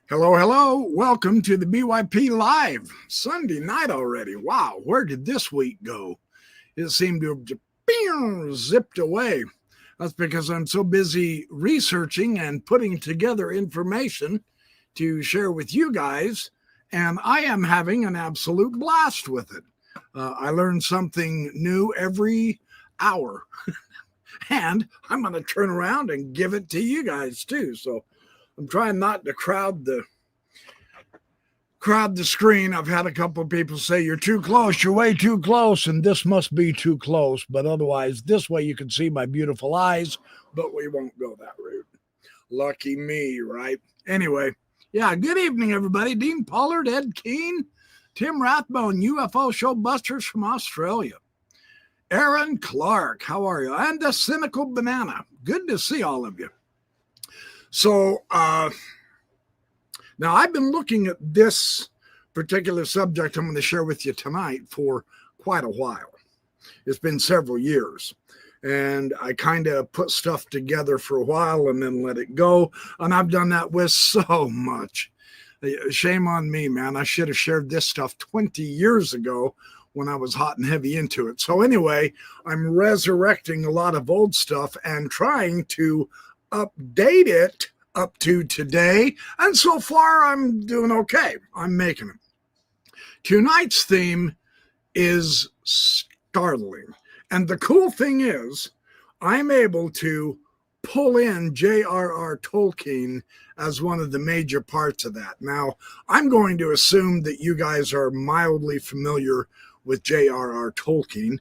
Hello, hello. Welcome to the BYP Live. Sunday night already. Wow, where did this week go? It seemed to have zipped away. That's because I'm so busy researching and putting together information to share with you guys, and I am having an absolute blast with it. I learn something new every hour, and I'm going to turn around and give it to you guys too. So I'm trying not to crowd the screen. I've had a couple of people say, you're too close, you're way too close, and this must be too close. But otherwise, this way you can see my beautiful eyes, but we won't go that route. Lucky me, right? Anyway, yeah, good evening, everybody. Dean Pollard, Ed Keene, Tim Rathbone, UFO Show Busters from Australia. Aaron Clark, how are you? And the Cynical Banana. Good to see all of you. So, now I've been looking at this particular subject I'm going to share with you tonight for quite a while. It's been several years, and I kind of put stuff together for a while and then let it go. And I've done that with so much. Shame on me, man. I should have shared this stuff 20 years ago when I was hot and heavy into it. So anyway, I'm resurrecting a lot of old stuff and trying to update it up to today, and so far I'm doing okay. I'm making it. Tonight's theme is startling, and the cool thing is I'm able to pull in J.R.R. Tolkien as one of the major parts of that. Now, I'm going to assume that you guys are mildly familiar with J.R.R. Tolkien.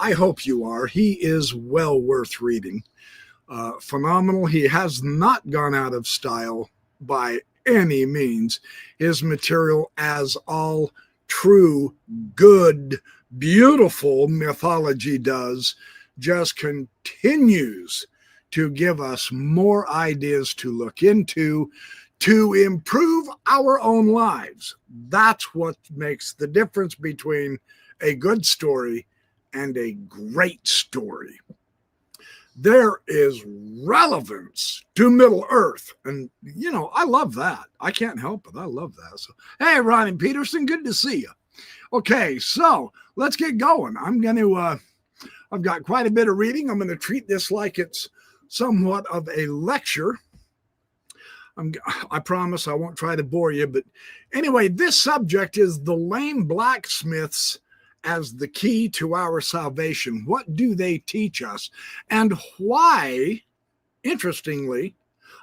I hope you are. He is well worth reading. Phenomenal. He has not gone out of style by any means. His material, as all true, good, beautiful mythology does, just continues to give us more ideas to look into to improve our own lives. That's what makes the difference between a good story and a great story. There is relevance to Middle Earth. And, you know, I love that. I can't help it. I love that. So, hey, Ronnie Peterson, good to see you. Okay, so let's get going. I've got quite a bit of reading. I'm going to treat this like it's somewhat of a lecture. I promise I won't try to bore you. But anyway, this subject is the lame blacksmiths as the key to our salvation. What do they teach us? And why, interestingly,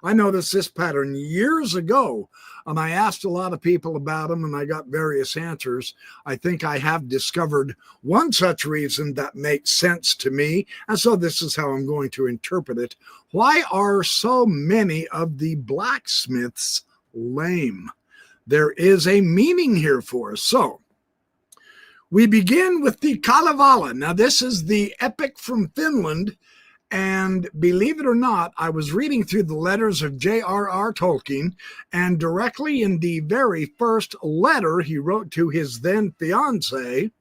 I noticed this pattern years ago, and I asked a lot of people about them, and I got various answers. I think I have discovered one such reason that makes sense to me, and so this is how I'm going to interpret it. Why are so many of the blacksmiths lame? There is a meaning here for us. So, we begin with the Kalevala. Now, this is the epic from Finland, and believe it or not, I was reading through the letters of J.R.R. Tolkien, and directly in the very first letter he wrote to his then fiancée,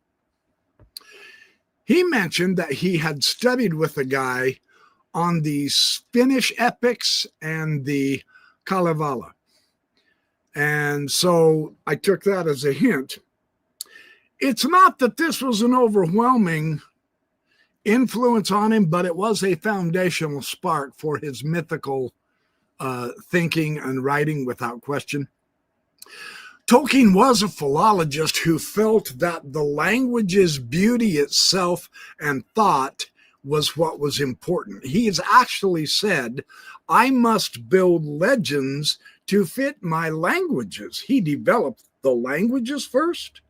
he mentioned that he had studied with a guy on the Finnish epics and the Kalevala. And so I took that as a hint. It's not that this was an overwhelming influence on him, but it was a foundational spark for his mythical thinking and writing without question. Tolkien was a philologist who felt that the language's beauty itself and thought was what was important. He has actually said, I must build legends to fit my languages. He developed the languages first,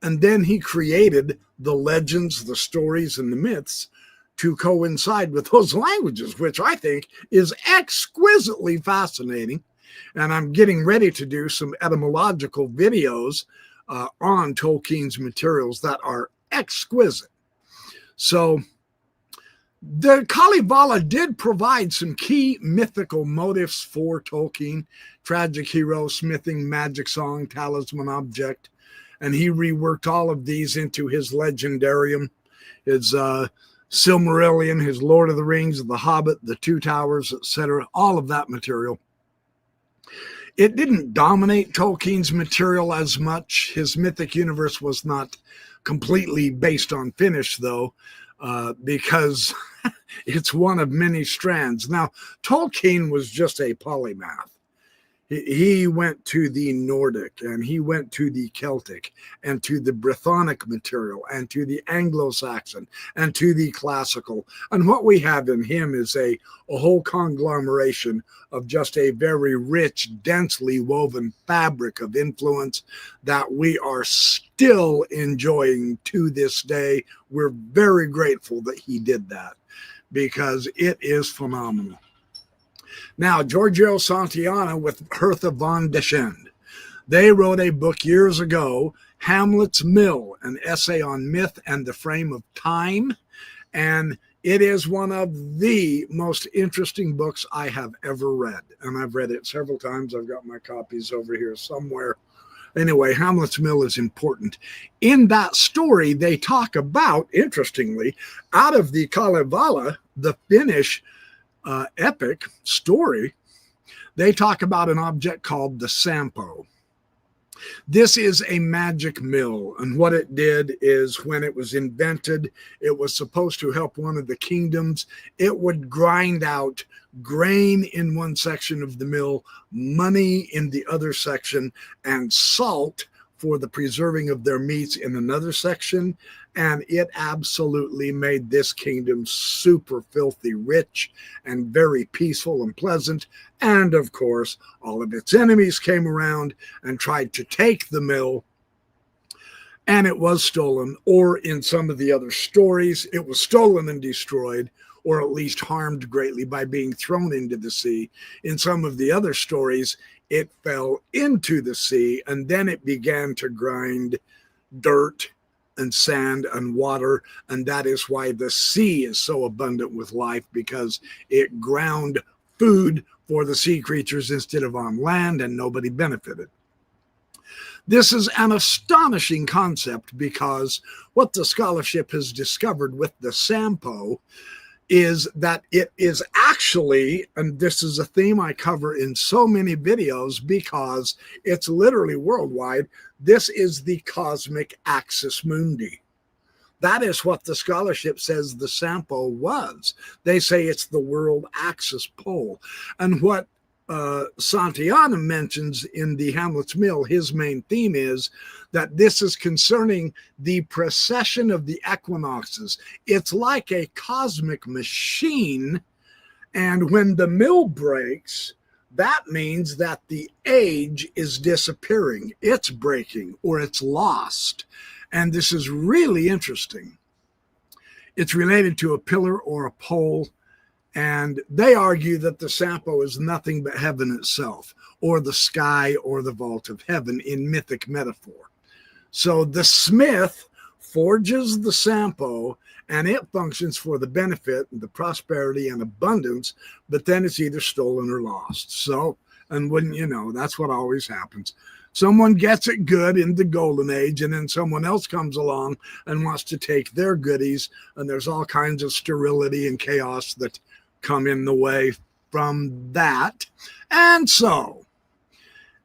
and then he created the legends, the stories, and the myths to coincide with those languages, which I think is exquisitely fascinating. And I'm getting ready to do some etymological videos on Tolkien's materials that are exquisite. So the Kalevala did provide some key mythical motifs for Tolkien: tragic hero, smithing, magic song, talisman object. And he reworked all of these into his legendarium, his Silmarillion, his Lord of the Rings, The Hobbit, The Two Towers, etc., all of that material. It didn't dominate Tolkien's material as much. His mythic universe was not completely based on Finnish, though, because it's one of many strands. Now, Tolkien was just a polymath. He went to the Nordic, and he went to the Celtic, and to the Brythonic material, and to the Anglo-Saxon, and to the classical. And what we have in him is a whole conglomeration of just a very rich, densely woven fabric of influence that we are still enjoying to this day. We're very grateful that he did that, because it is phenomenal. Now, Giorgio Santayana with Hertha von Deschend, they wrote a book years ago, Hamlet's Mill, an essay on myth and the frame of time. And it is one of the most interesting books I have ever read. And I've read it several times. I've got my copies over here somewhere. Anyway, Hamlet's Mill is important. In that story, they talk about, interestingly, out of the Kalevala, the Finnish epic story, they talk about an object called the Sampo. This is a magic mill, and what it did is, when it was invented, it was supposed to help one of the kingdoms. It would grind out grain in one section of the mill, money in the other section, and salt for the preserving of their meats in another section. And it absolutely made this kingdom super filthy rich and very peaceful and pleasant. And of course, all of its enemies came around and tried to take the mill, and it was stolen. Or in some of the other stories, it was stolen and destroyed, or at least harmed greatly by being thrown into the sea. In some of the other stories, it fell into the sea, and then it began to grind dirt and sand and water. And that is why the sea is so abundant with life, because it ground food for the sea creatures instead of on land, and nobody benefited. This is an astonishing concept, because what the scholarship has discovered with the Sampo is that it is actually, and this is a theme I cover in so many videos because it's literally worldwide, this is the cosmic axis mundi. That is what the scholarship says the Sampo was. They say it's the world axis pole. And what Santayana mentions in the Hamlet's Mill, his main theme is that this is concerning the precession of the equinoxes. It's like a cosmic machine, and when the mill breaks, that means that the age is disappearing. It's breaking, or it's lost. And this is really interesting. It's related to a pillar or a pole. And they argue that the Sampo is nothing but heaven itself, or the sky, or the vault of heaven in mythic metaphor. So the smith forges the Sampo, and it functions for the benefit, the prosperity, and abundance, but then it's either stolen or lost. So, and wouldn't you know, that's what always happens. Someone gets it good in the golden age, and then someone else comes along and wants to take their goodies, and there's all kinds of sterility and chaos that come in the way from that. And so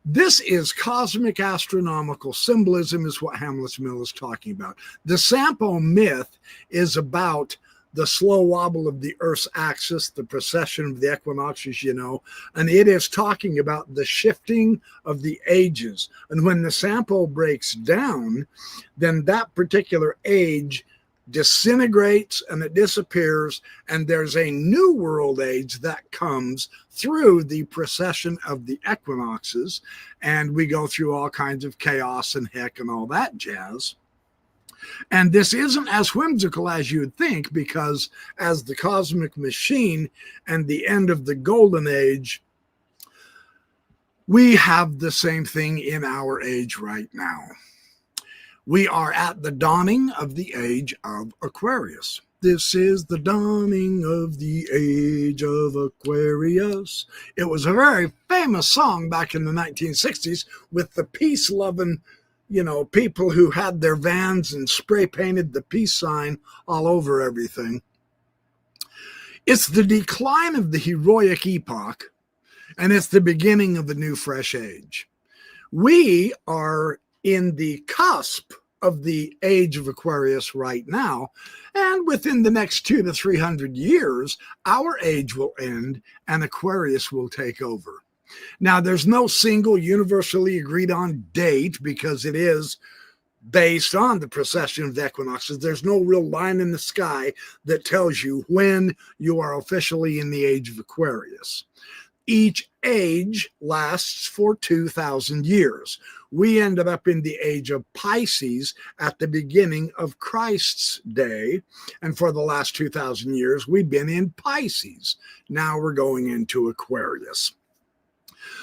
this is cosmic astronomical symbolism, is what Hamlet's Mill is talking about. The Sampo myth is about the slow wobble of the Earth's axis, the precession of the equinoxes, you know, and it is talking about the shifting of the ages. And when the Sampo breaks down, then that particular age disintegrates and it disappears, and there's a new world age that comes through the precession of the equinoxes, and we go through all kinds of chaos and heck and all that jazz. And this isn't as whimsical as you'd think, because as the cosmic machine and the end of the golden age, we have the same thing in our age right now. We are at the dawning of the age of Aquarius. This is the dawning of the age of Aquarius. It was a very famous song back in the 1960s with the peace-loving, you know, people who had their vans and spray painted the peace sign all over everything. It's the decline of the heroic epoch. and it's the beginning of a new fresh age. We are in the cusp of the age of Aquarius right now, and within the next 200 to 300 years, our age will end and Aquarius will take over. Now, there's no single universally agreed on date because it is based on the precession of the equinoxes. There's no real line in the sky that tells you when you are officially in the age of Aquarius. Each age lasts for 2,000 years. We ended up in the age of Pisces at the beginning of Christ's day. And for the last 2,000 years, we've been in Pisces. Now we're going into Aquarius.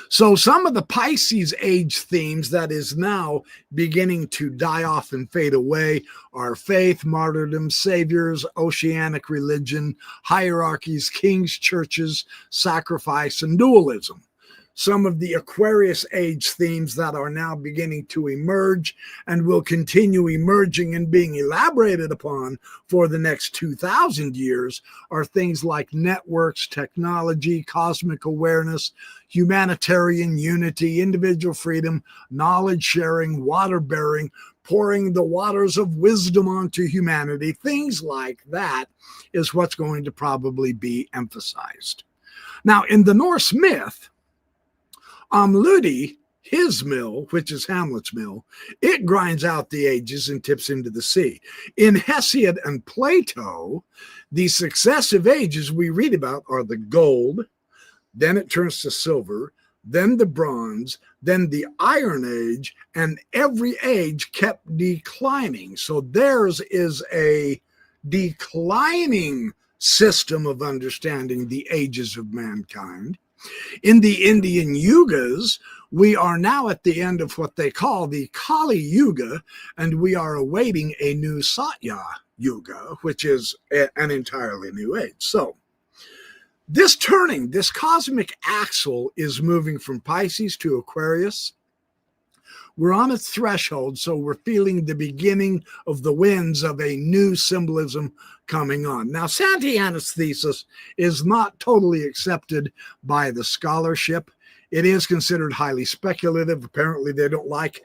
So some of the Pisces age themes that is now beginning to die off and fade away are faith, martyrdom, saviors, oceanic religion, hierarchies, kings, churches, sacrifice, and dualism. Some of the Aquarius age themes that are now beginning to emerge and will continue emerging and being elaborated upon for the next 2,000 years are things like networks, technology, cosmic awareness, humanitarian unity, individual freedom, knowledge sharing, water bearing, pouring the waters of wisdom onto humanity. Things like that is what's going to probably be emphasized. Now, in the Norse myth, Aulë, his mill, which is Hamlet's mill, it grinds out the ages and tips into the sea. In Hesiod and Plato, the successive ages we read about are the gold, then it turns to silver, then the bronze, then the Iron Age, and every age kept declining. So theirs is a declining system of understanding the ages of mankind. In the Indian Yugas, we are now at the end of what they call the Kali Yuga, and we are awaiting a new Satya Yuga, which is an entirely new age. So this turning, this cosmic axle is moving from Pisces to Aquarius. We're on its threshold, so we're feeling the beginning of the winds of a new symbolism coming on. Now, Santayana's thesis is not totally accepted by the scholarship. It is considered highly speculative. Apparently, they don't like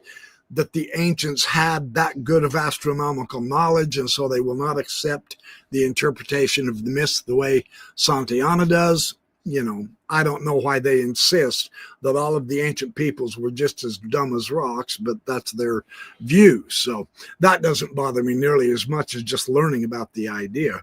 that the ancients had that good of astronomical knowledge, and so they will not accept the interpretation of the myths the way Santayana does. You know, I don't know why they insist that all of the ancient peoples were just as dumb as rocks, but that's their view. So that doesn't bother me nearly as much as just learning about the idea.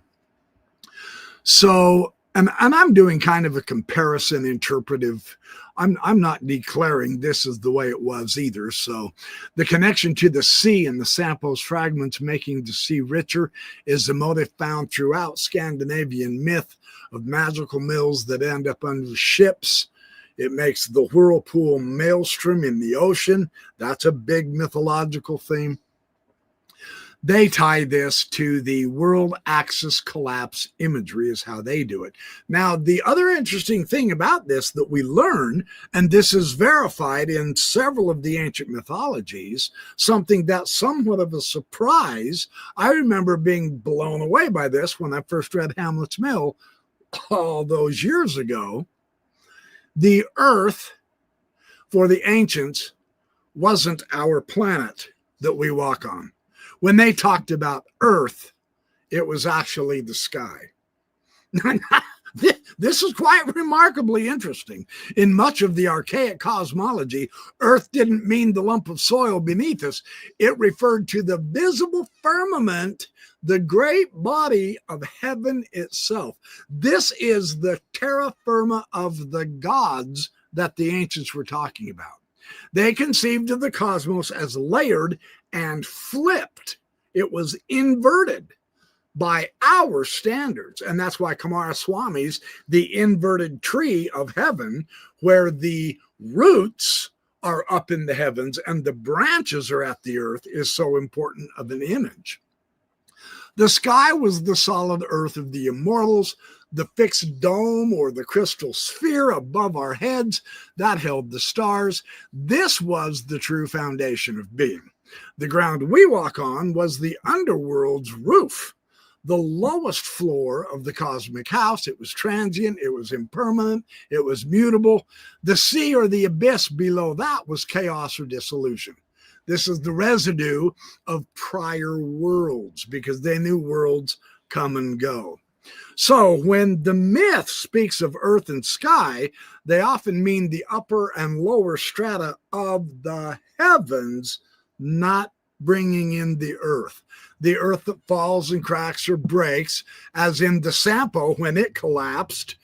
So, and I'm doing kind of a comparison interpretive. I'm not declaring this is the way it was either. So the connection to the sea and the Sampos fragments making the sea richer is the motive found throughout Scandinavian myth of magical mills that end up under ships. It makes the whirlpool maelstrom in the ocean. That's a big mythological theme. They tie this to the world axis collapse imagery is how they do it. Now, the other interesting thing about this that we learn, and this is verified in several of the ancient mythologies, something that's somewhat of a surprise. I remember being blown away by this when I first read Hamlet's Mill all those years ago. The earth for the ancients wasn't our planet that we walk on. When they talked about Earth, it was actually the sky. This is quite remarkably interesting. In much of the archaic cosmology, Earth didn't mean the lump of soil beneath us. It referred to the visible firmament, the great body of heaven itself. This is the terra firma of the gods that the ancients were talking about. They conceived of the cosmos as layered and flipped. It was inverted by our standards. And that's why Kumaraswami's the inverted tree of heaven, where the roots are up in the heavens and the branches are at the earth, is so important of an image. The sky was the solid earth of the immortals. The fixed dome or the crystal sphere above our heads, that held the stars. This was the true foundation of being. The ground we walk on was the underworld's roof. the lowest floor of the cosmic house. It was transient, it was impermanent, it was mutable. The sea or the abyss below that was chaos or dissolution. This is the residue of prior worlds, because they knew worlds come and go. So when the myth speaks of earth and sky, they often mean the upper and lower strata of the heavens, not bringing in the earth that falls and cracks or breaks, as in the Sampo when it collapsed,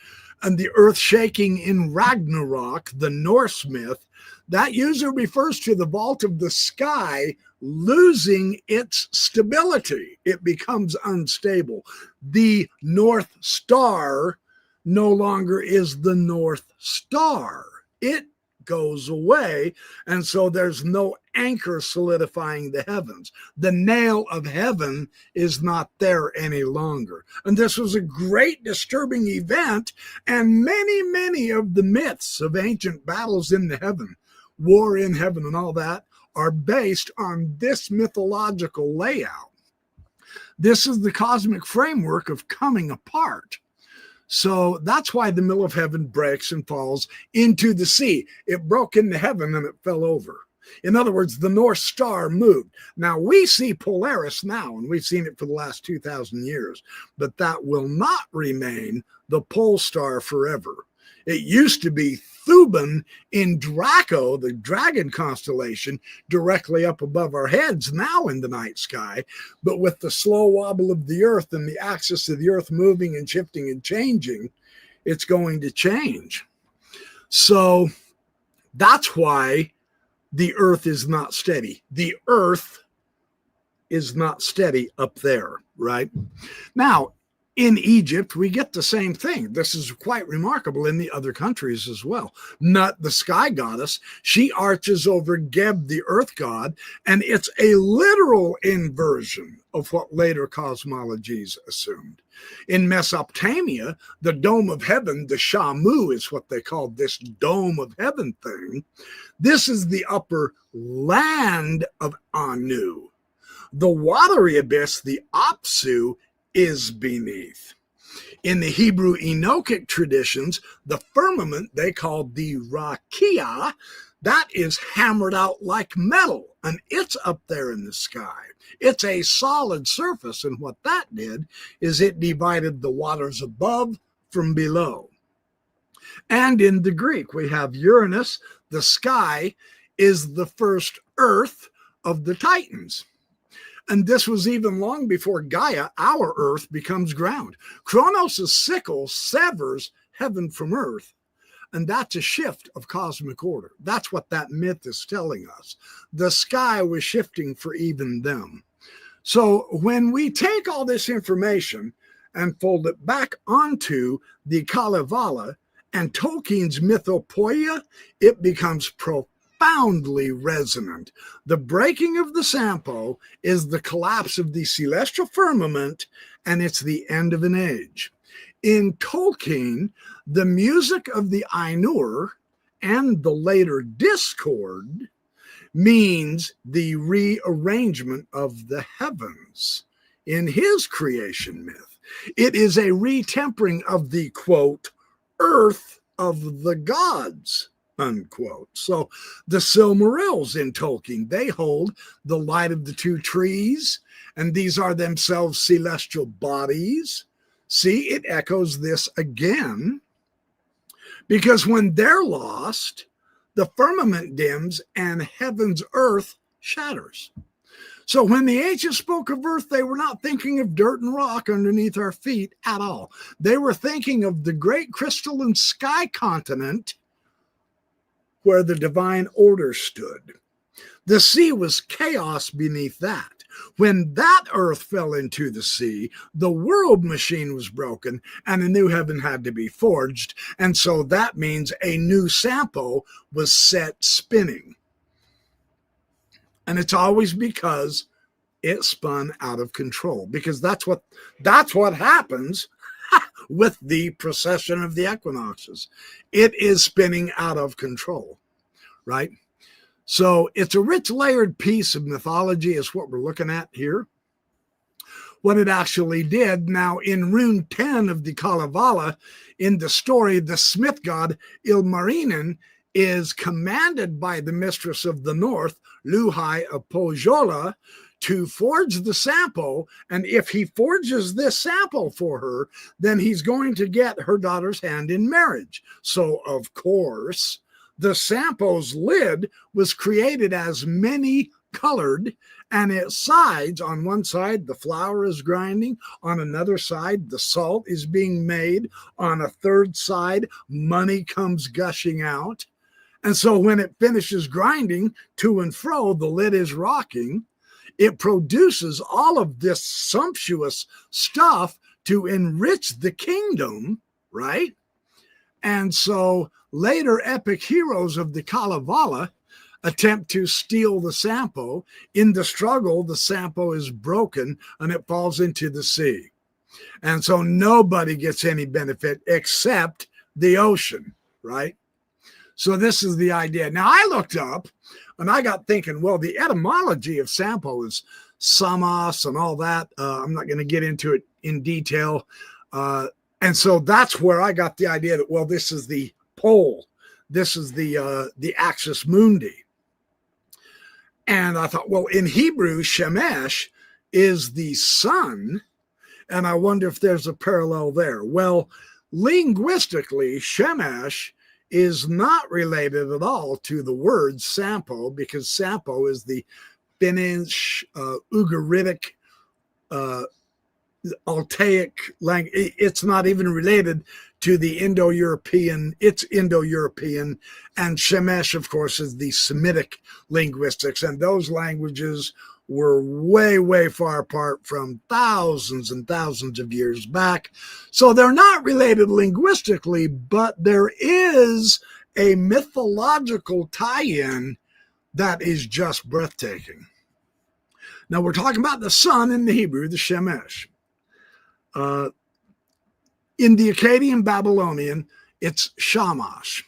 and the earth shaking in Ragnarok, the Norse myth. That usually refers to the vault of the sky losing its stability. It becomes unstable. The North Star no longer is the North Star. It goes away, and so there's no anchor solidifying the heavens. The nail of heaven is not there any longer. And this was a great disturbing event, and many of the myths of ancient battles in the heaven, war in heaven and all that, are based on this mythological layout. This is the cosmic framework of coming apart. So that's why the middle of heaven breaks and falls into the sea. It broke into heaven and it fell over. In other words, the North Star moved. Now we see Polaris now, and we've seen it for the last 2,000 years, but that will not remain the pole star forever. It used to be Thuban in Draco, the dragon constellation, directly up above our heads now in the night sky. But with the slow wobble of the earth and the axis of the earth moving and shifting and changing, it's going to change. So that's why the earth is not steady. The earth is not steady up there, right? Now, in Egypt, we get the same thing. This is quite remarkable in the other countries as well. Nut, the sky goddess, she arches over Geb, the earth god, and it's a literal inversion of what later cosmologies assumed. In Mesopotamia, the dome of heaven, the Shamu is what they called this dome of heaven thing. This is the upper land of Anu. The watery abyss, the Apsu, is beneath. In the Hebrew Enochic traditions, the firmament they called the Rakia, that is hammered out like metal, and it's up there in the sky. It's a solid surface, and what that did is it divided the waters above from below. And in the Greek, we have Uranus, the sky, is the first earth of the Titans. And this was even long before Gaia, our earth, becomes ground. Kronos' sickle severs heaven from earth, and that's a shift of cosmic order. That's what that myth is telling us. The sky was shifting for even them. So when we take all this information and fold it back onto the Kalevala and Tolkien's mythopoeia, it becomes profoundly resonant. The breaking of the Sampo is the collapse of the celestial firmament, and it's the end of an age. In Tolkien, the music of the Ainur and the later discord means the rearrangement of the heavens in his creation myth. It is a retempering of the, quote, earth of the gods, unquote. So the Silmarils in Tolkien, they hold the light of the two trees, and these are themselves celestial bodies. See, it echoes this again, because when they're lost, the firmament dims and heaven's earth shatters. So when the ancients spoke of earth, they were not thinking of dirt and rock underneath our feet at all. They were thinking of the great crystalline sky continent where the divine order stood. The sea was chaos beneath that. When that earth fell into the sea, the world machine was broken and a new heaven had to be forged. And so that means a new Sampo was set spinning. And it's always because it spun out of control, because that's what happens with the precession of the equinoxes. It is spinning out of control, right? So it's a rich layered piece of mythology is what we're looking at here. what it actually did. Now, in rune 10 of the Kalevala, in the story, the smith god Ilmarinen is commanded by the mistress of the north, Luhai of Pohjola, to forge the sample. And if he forges this sample for her, then he's going to get her daughter's hand in marriage. So, of course, the sample's lid was created as many colored, and its sides, on one side, the flour is grinding. On another side, the salt is being made. On a third side, money comes gushing out. And so when it finishes grinding to and fro, the lid is rocking. It produces all of this sumptuous stuff to enrich the kingdom, right? And so later epic heroes of the Kalevala attempt to steal the sampo. In the struggle, the sampo is broken and it falls into the sea. And so nobody gets any benefit except the ocean, right? So this is the idea. Now, I looked up and I got thinking, well, the etymology of sampo is samos and all that. I'm not going to get into it in detail. And so that's where I got the idea that, well, this is the pole. This is the axis mundi. And I thought, well, in Hebrew, Shemesh is the sun. And I wonder if there's a parallel there. Well, linguistically, Shemesh is not related at all to the word sampo, because sampo is the Finnish, Ugaritic, Altaic language. It's not even related to the Indo-European. It's Indo-European. And Shemesh, of course, is the Semitic linguistics. And those languages were way, way far apart from thousands and thousands of years back. So they're not related linguistically, but there is a mythological tie-in that is just breathtaking. Now, we're talking about the sun in the Hebrew, the Shemesh. In the Akkadian Babylonian, it's Shamash,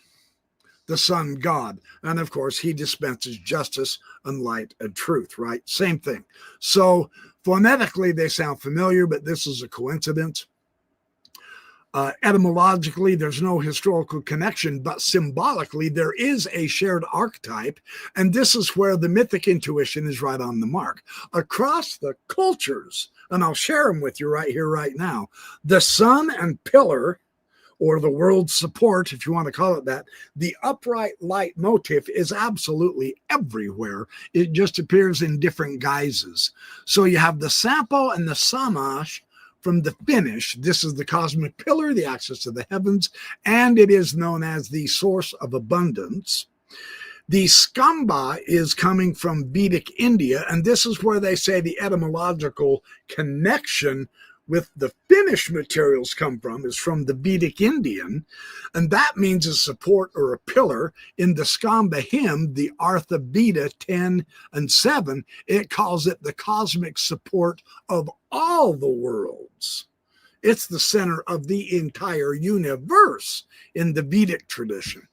the sun god. And of course, he dispenses justice and light and truth, right? Same thing. So phonetically, they sound familiar, but this is a coincidence. Etymologically, there's no historical connection, but symbolically, there is a shared archetype. And this is where the mythic intuition is right on the mark. Across the cultures, and I'll share them with you right here, right now, the sun and pillar, or the world's support, if you want to call it that, the upright light motif is absolutely everywhere. It just appears in different guises. So you have the sampo and the samash from the Finnish. This is the cosmic pillar, the axis of the heavens, and it is known as the source of abundance. The skamba is coming from Vedic India, and this is where they say the etymological connection with the Finnish materials come from, is from the Vedic Indian, and that means a support or a pillar. In the Skamba hymn, the Artha Veda 10 and 7, it calls it the cosmic support of all the worlds. It's the center of the entire universe in the Vedic tradition.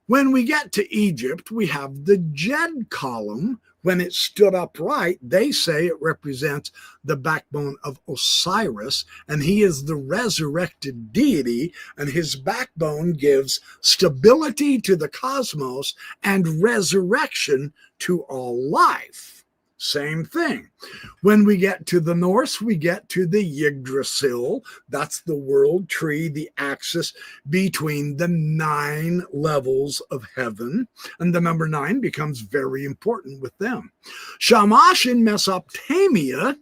When we get to Egypt, we have the Jed column. When it stood upright, they say it represents the backbone of Osiris, and he is the resurrected deity, and his backbone gives stability to the cosmos and resurrection to all life. Same thing. When we get to the Norse, we get to the Yggdrasil. That's the world tree, the axis between the 9 levels of heaven. And the number 9 becomes very important with them. Shamash in Mesopotamia,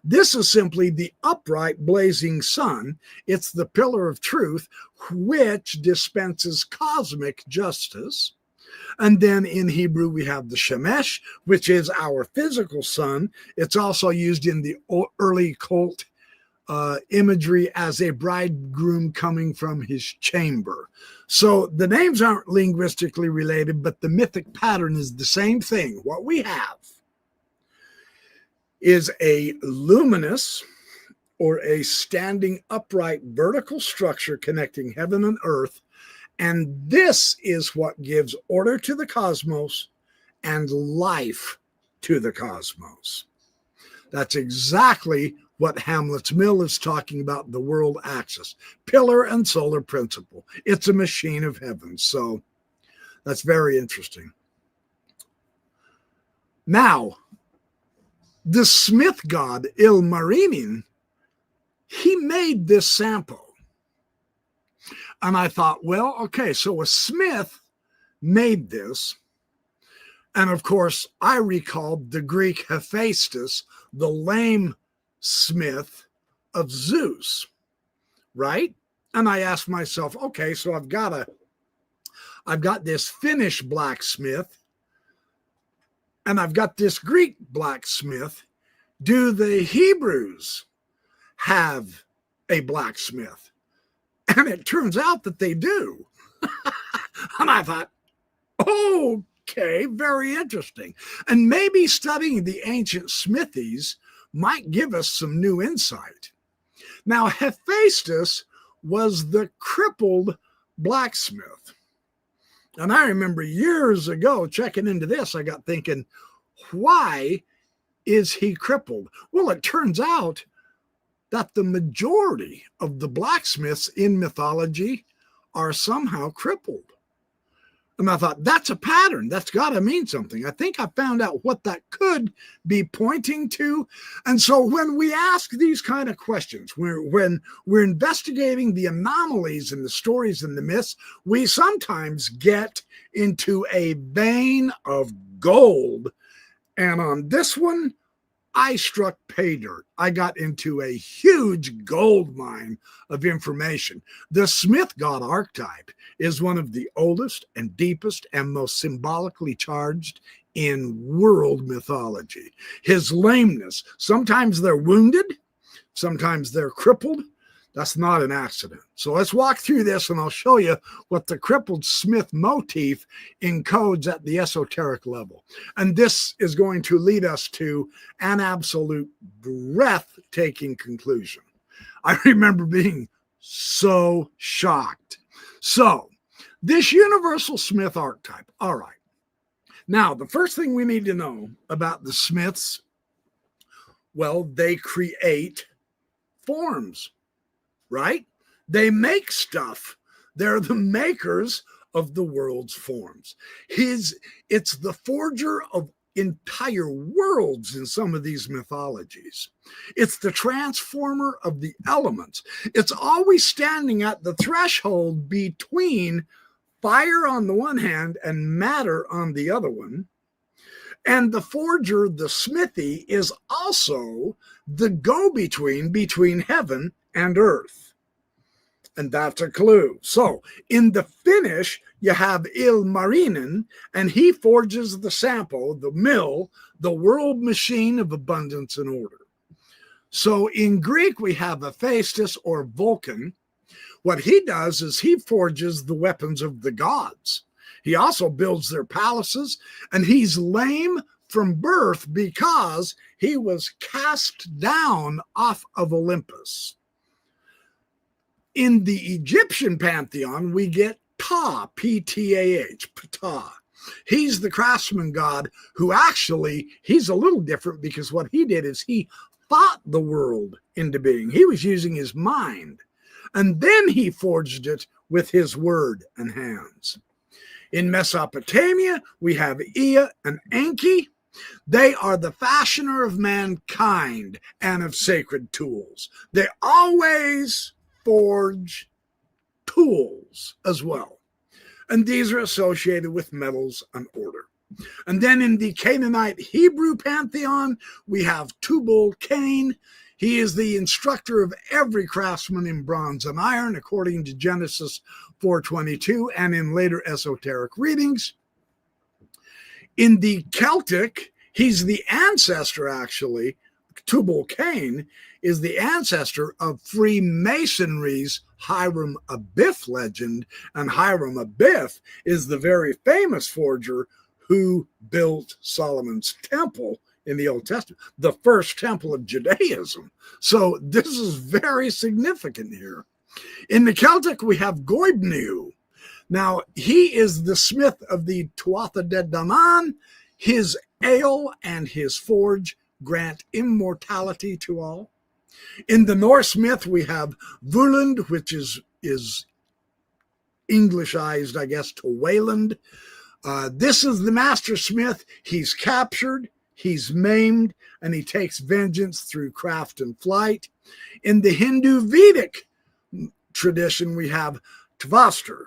this is simply the upright blazing sun. It's the pillar of truth, which dispenses cosmic justice. And then in Hebrew, we have the Shemesh, which is our physical sun. It's also used in the early cult imagery as a bridegroom coming from his chamber. So the names aren't linguistically related, but the mythic pattern is the same thing. What we have is a luminous or a standing upright vertical structure connecting heaven and earth. And this is what gives order to the cosmos and life to the cosmos. That's exactly what Hamlet's mill is talking about, the world axis, pillar and solar principle. It's a machine of heaven. So that's very interesting. Now, the smith god Ilmarinen, he made this sample. And I thought, well, okay, so a smith made this. And of course, I recalled the Greek Hephaestus, the lame smith of Zeus, right? And I asked myself, okay, so I've got this Finnish blacksmith, and I've got this Greek blacksmith. Do the Hebrews have a blacksmith? And it turns out that they do. And I thought, okay, very interesting. And maybe studying the ancient smithies might give us some new insight. Now, Hephaestus was the crippled blacksmith. And I remember years ago checking into this, I got thinking, why is he crippled? Well, it turns out that the majority of the blacksmiths in mythology are somehow crippled. And I thought, that's a pattern. That's got to mean something. I think I found out what that could be pointing to. And so when we ask these kind of questions, when we're investigating the anomalies in the stories and the myths, we sometimes get into a vein of gold. And on this one, I struck pay dirt. I got into a huge gold mine of information. The Smith God archetype is one of the oldest and deepest and most symbolically charged in world mythology. His lameness, sometimes they're wounded, sometimes they're crippled. That's not an accident. So let's walk through this and I'll show you what the crippled smith motif encodes at the esoteric level. And this is going to lead us to an absolute breathtaking conclusion. I remember being so shocked. So this universal smith archetype. All right. Now, the first thing we need to know about the smiths, well, they create forms. Right? They make stuff. They're the makers of the world's forms. It's the forger of entire worlds in some of these mythologies. It's the transformer of the elements. It's always standing at the threshold between fire on the one hand and matter on the other one. And the forger, the smithy, is also the go-between between heaven and earth. And that's a clue. So in the Finnish, you have Ilmarinen, and he forges the sample, the mill, the world machine of abundance and order. So in Greek, we have Hephaestus or Vulcan. What he does is he forges the weapons of the gods. He also builds their palaces, and he's lame from birth because he was cast down off of Olympus. In the Egyptian pantheon, we get Ptah, P-T-A-H, Ptah. He's the craftsman god who actually, he's a little different because what he did is he thought the world into being. He was using his mind, and then he forged it with his word and hands. In Mesopotamia, we have Ea and Enki. They are the fashioner of mankind and of sacred tools. They always forge tools as well. And these are associated with metals and order. And then in the Canaanite Hebrew pantheon, we have Tubal-Cain. He is the instructor of every craftsman in bronze and iron, according to Genesis 4:22, and in later esoteric readings. In the Celtic, he's the ancestor, actually. Tubal-Cain is the ancestor of Freemasonry's Hiram Abiff legend, and Hiram Abiff is the very famous forger who built Solomon's temple in the Old Testament, the first temple of Judaism. So this is very significant here. In the Celtic, we have Goibniu. Now, he is the smith of the Tuatha De Danann. His ale and his forge grant immortality to all. In the Norse myth, we have Völund, which is Englishized, I guess, to Wayland. This is the master smith. He's captured, he's maimed, and he takes vengeance through craft and flight. In the Hindu Vedic tradition, we have Tvastur,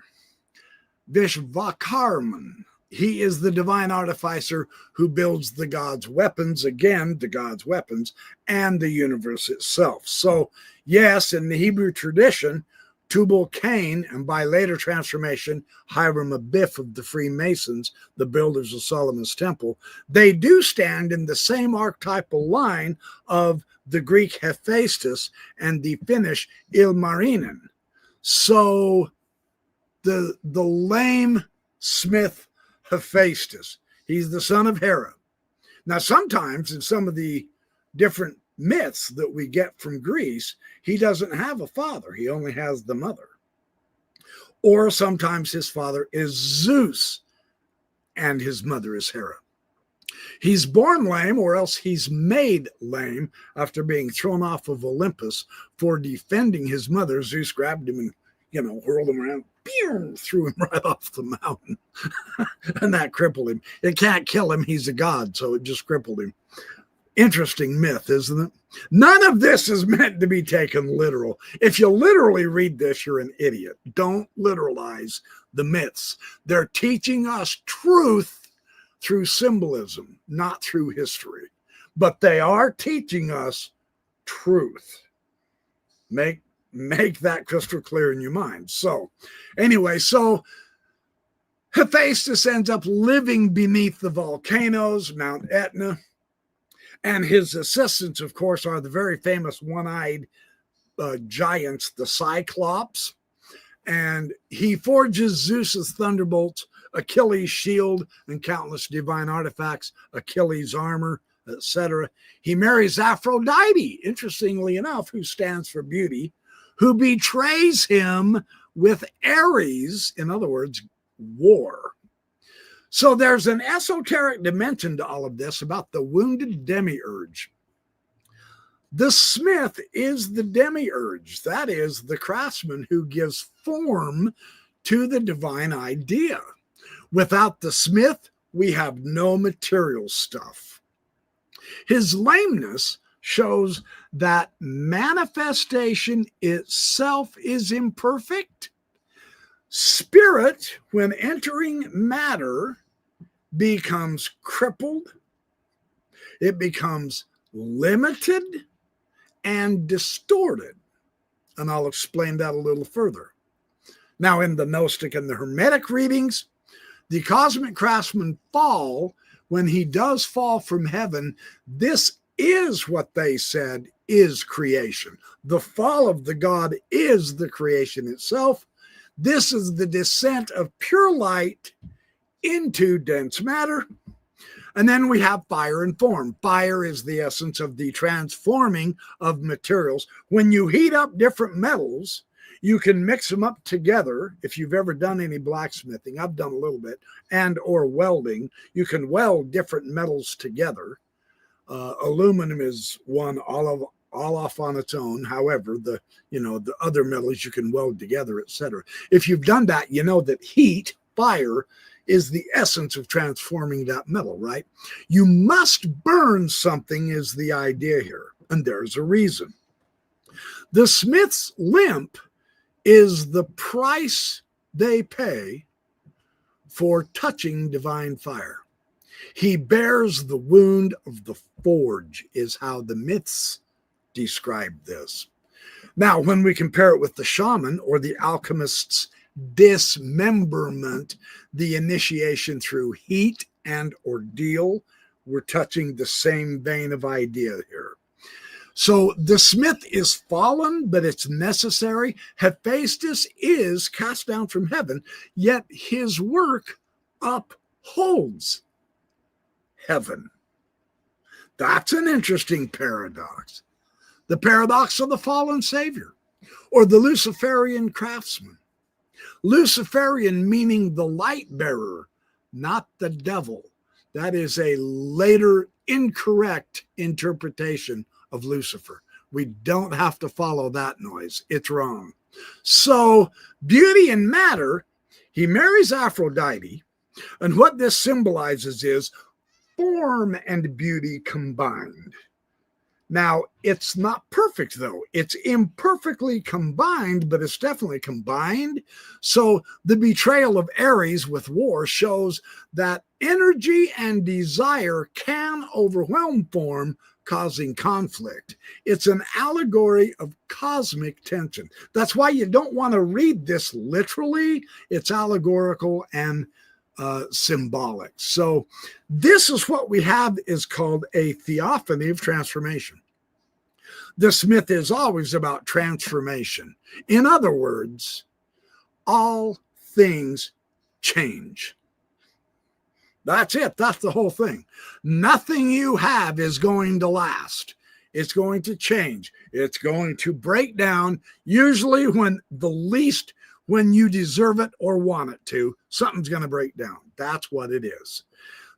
Vishvakarman. He is the divine artificer who builds the gods' weapons, again, the gods' weapons, and the universe itself. So, yes, in the Hebrew tradition, Tubal-Cain, and by later transformation, Hiram Abiff of the Freemasons, the builders of Solomon's Temple, they do stand in the same archetypal line of the Greek Hephaestus and the Finnish Ilmarinen. So the lame smith Hephaestus, he's the son of Hera. Now, sometimes in some of the different myths that we get from Greece, he doesn't have a father. He only has the mother. Or sometimes his father is Zeus and his mother is Hera. He's born lame, or else he's made lame after being thrown off of Olympus for defending his mother. Zeus grabbed him and, whirled him around, threw him right off the mountain. And that crippled him. It can't kill him. He's a god, so it just crippled him. Interesting myth, isn't it? None of this is meant to be taken literal. If you literally read this, you're an idiot. Don't literalize the myths. They're teaching us truth through symbolism, not through history. But they are teaching us truth. Make that crystal clear in your mind. So, anyway, Hephaestus ends up living beneath the volcanoes, Mount Etna. And his assistants, of course, are the very famous one-eyed giants, the Cyclops. And he forges Zeus's thunderbolts, Achilles' shield, and countless divine artifacts, Achilles' armor, etc. He marries Aphrodite, interestingly enough, who stands for beauty, who betrays him with Ares, in other words, war. So there's an esoteric dimension to all of this about the wounded demiurge. The smith is the demiurge, that is, the craftsman who gives form to the divine idea. Without the smith, we have no material stuff. His lameness shows that manifestation itself is imperfect. Spirit, when entering matter, becomes crippled, it becomes limited and distorted. And I'll explain that a little further. Now, in the Gnostic and the Hermetic readings, the cosmic craftsman fall, when he does fall from heaven, this is what they said is creation. The fall of the god is the creation itself. This is the descent of pure light into dense matter. And then we have fire and form. Fire is the essence of the transforming of materials. When you heat up different metals, you can mix them up together. If you've ever done any blacksmithing, I've done a little bit, and or welding, you can weld different metals together. Aluminum is one all off on its own. However, the other metals you can weld together, etc. If you've done that, you know that heat, fire, is the essence of transforming that metal, right? You must burn something is the idea here, and there's a reason. The smith's limp is the price they pay for touching divine fire. He bears the wound of the forge, is how the myths describe this. Now, when we compare it with the shaman or the alchemist's dismemberment, the initiation through heat and ordeal, we're touching the same vein of idea here. So the smith is fallen, but it's necessary. Hephaestus is cast down from heaven, yet his work upholds heaven. That's an interesting paradox. The paradox of the fallen Savior, or the Luciferian craftsman. Luciferian meaning the light bearer, not the devil. That is a later incorrect interpretation of Lucifer. We don't have to follow that noise. It's wrong. So beauty and matter, he marries Aphrodite. And what this symbolizes is form and beauty combined. Now, it's not perfect, though. It's imperfectly combined, but it's definitely combined. So the betrayal of Ares with war shows that energy and desire can overwhelm form, causing conflict. It's an allegory of cosmic tension. That's why you don't want to read this literally. It's allegorical and symbolic. So this is what we have is called a theophany of transformation. The smith is always about transformation. In other words, all things change. That's it. That's the whole thing. Nothing you have is going to last. It's going to change. It's going to break down, usually when you deserve it or want it to, something's going to break down. That's what it is.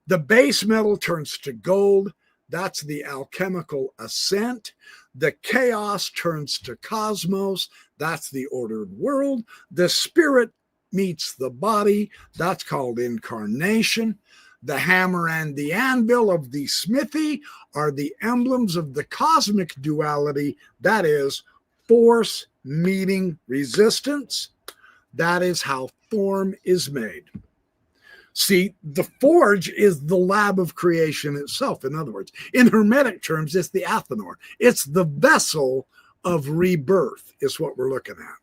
The base metal turns to gold. That's the alchemical ascent. The chaos turns to cosmos. That's the ordered world. The spirit meets the body. That's called incarnation. The hammer and the anvil of the smithy are the emblems of the cosmic duality. That is force meeting resistance. That is how form is made. See, the forge is the lab of creation itself. In other words, in Hermetic terms, it's the Athenor. It's the vessel of rebirth is what we're looking at.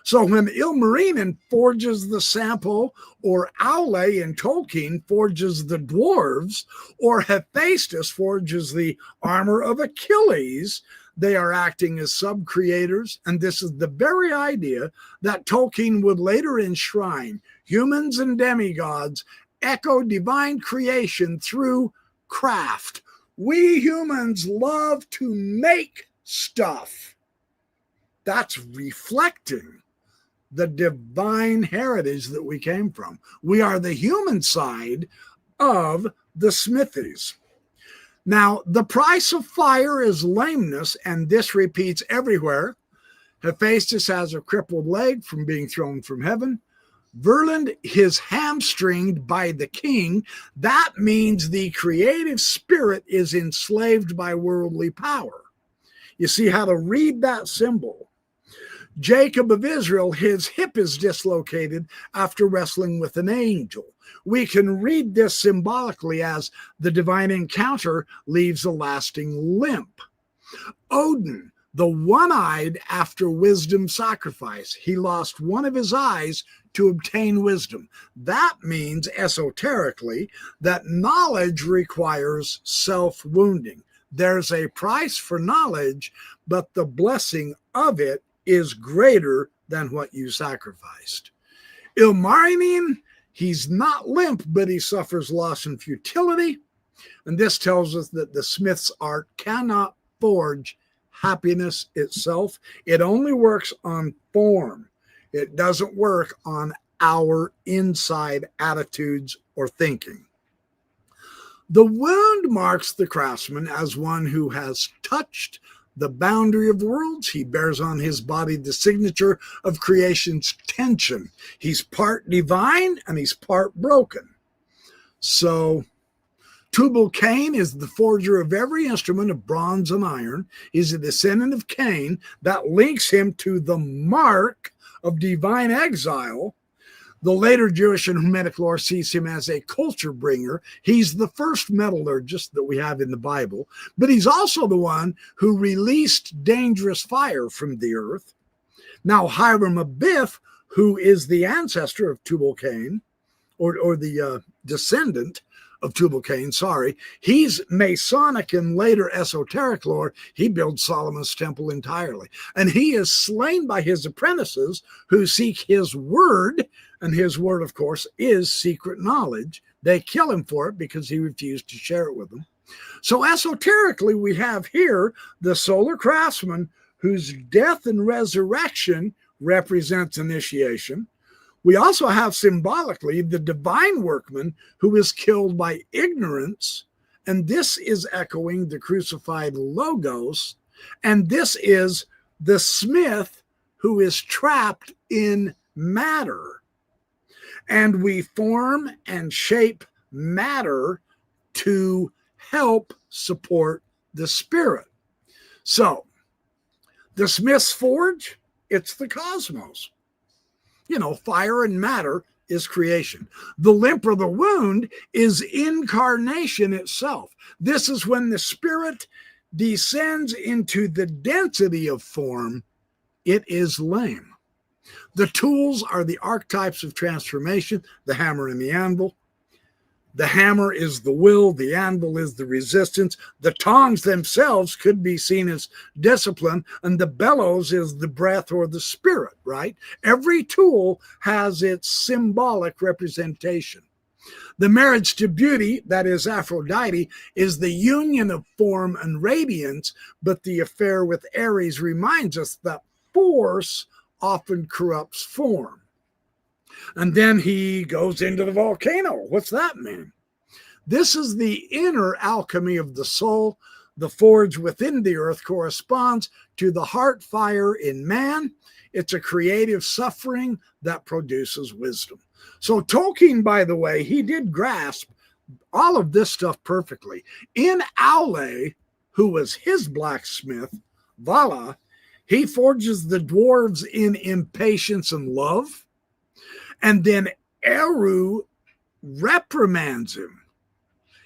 So when Ilmarinen forges the sample, or Aulë in Tolkien forges the dwarves, or Hephaestus forges the armor of Achilles, they are acting as sub-creators, and this is the very idea that Tolkien would later enshrine. Humans and demigods echo divine creation through craft. We humans love to make stuff. That's reflecting the divine heritage that we came from. We are the human side of the smithies. Now, the price of fire is lameness, and this repeats everywhere. Hephaestus has a crippled leg from being thrown from heaven. Verland is hamstringed by the king. That means the creative spirit is enslaved by worldly power. You see how to read that symbol. Jacob of Israel, his hip is dislocated after wrestling with an angel. We can read this symbolically as the divine encounter leaves a lasting limp. Odin, the one-eyed after wisdom sacrifice. He lost one of his eyes to obtain wisdom. That means esoterically that knowledge requires self-wounding. There's a price for knowledge, but the blessing of it is greater than what you sacrificed. Ilmarinen, he's not limp, but he suffers loss and futility. And this tells us that the smith's art cannot forge happiness itself. It only works on form. It doesn't work on our inside attitudes or thinking. The wound marks the craftsman as one who has touched the boundary of worlds. He bears on his body the signature of creation's tension. He's part divine and he's part broken. So Tubal-Cain is the forger of every instrument of bronze and iron. He's a descendant of Cain. That links him to the mark of divine exile. The later Jewish and Hermetic lore sees him as a culture bringer. He's the first metallurgist that we have in the Bible, but he's also the one who released dangerous fire from the earth. Now, Hiram Abiff, who is the ancestor of Tubal-Cain, or the descendant of Tubal-Cain, he's Masonic and later esoteric lore. He builds Solomon's temple entirely. And he is slain by his apprentices who seek his word, and his word, of course, is secret knowledge. They kill him for it because he refused to share it with them. So esoterically, we have here the solar craftsman whose death and resurrection represents initiation. We also have symbolically the divine workman who is killed by ignorance, and this is echoing the crucified Logos. And this is the smith who is trapped in matter. And we form and shape matter to help support the spirit. So, the smith's forge, it's the cosmos. You know, fire and matter is creation. The limp or the wound is incarnation itself. This is when the spirit descends into the density of form. It is lame. The tools are the archetypes of transformation, the hammer and the anvil. The hammer is the will, the anvil is the resistance. The tongs themselves could be seen as discipline, and the bellows is the breath or the spirit, right? Every tool has its symbolic representation. The marriage to beauty, that is Aphrodite, is the union of form and radiance, but the affair with Ares reminds us that force often corrupts form. And then he goes into the volcano. What's that mean? This is the inner alchemy of the soul. The forge within the earth corresponds to the heart fire in man. It's a creative suffering that produces wisdom. So Tolkien, by the way, he did grasp all of this stuff perfectly. In Aulë, who was his blacksmith, Vala, he forges the dwarves in impatience and love. And then Eru reprimands him.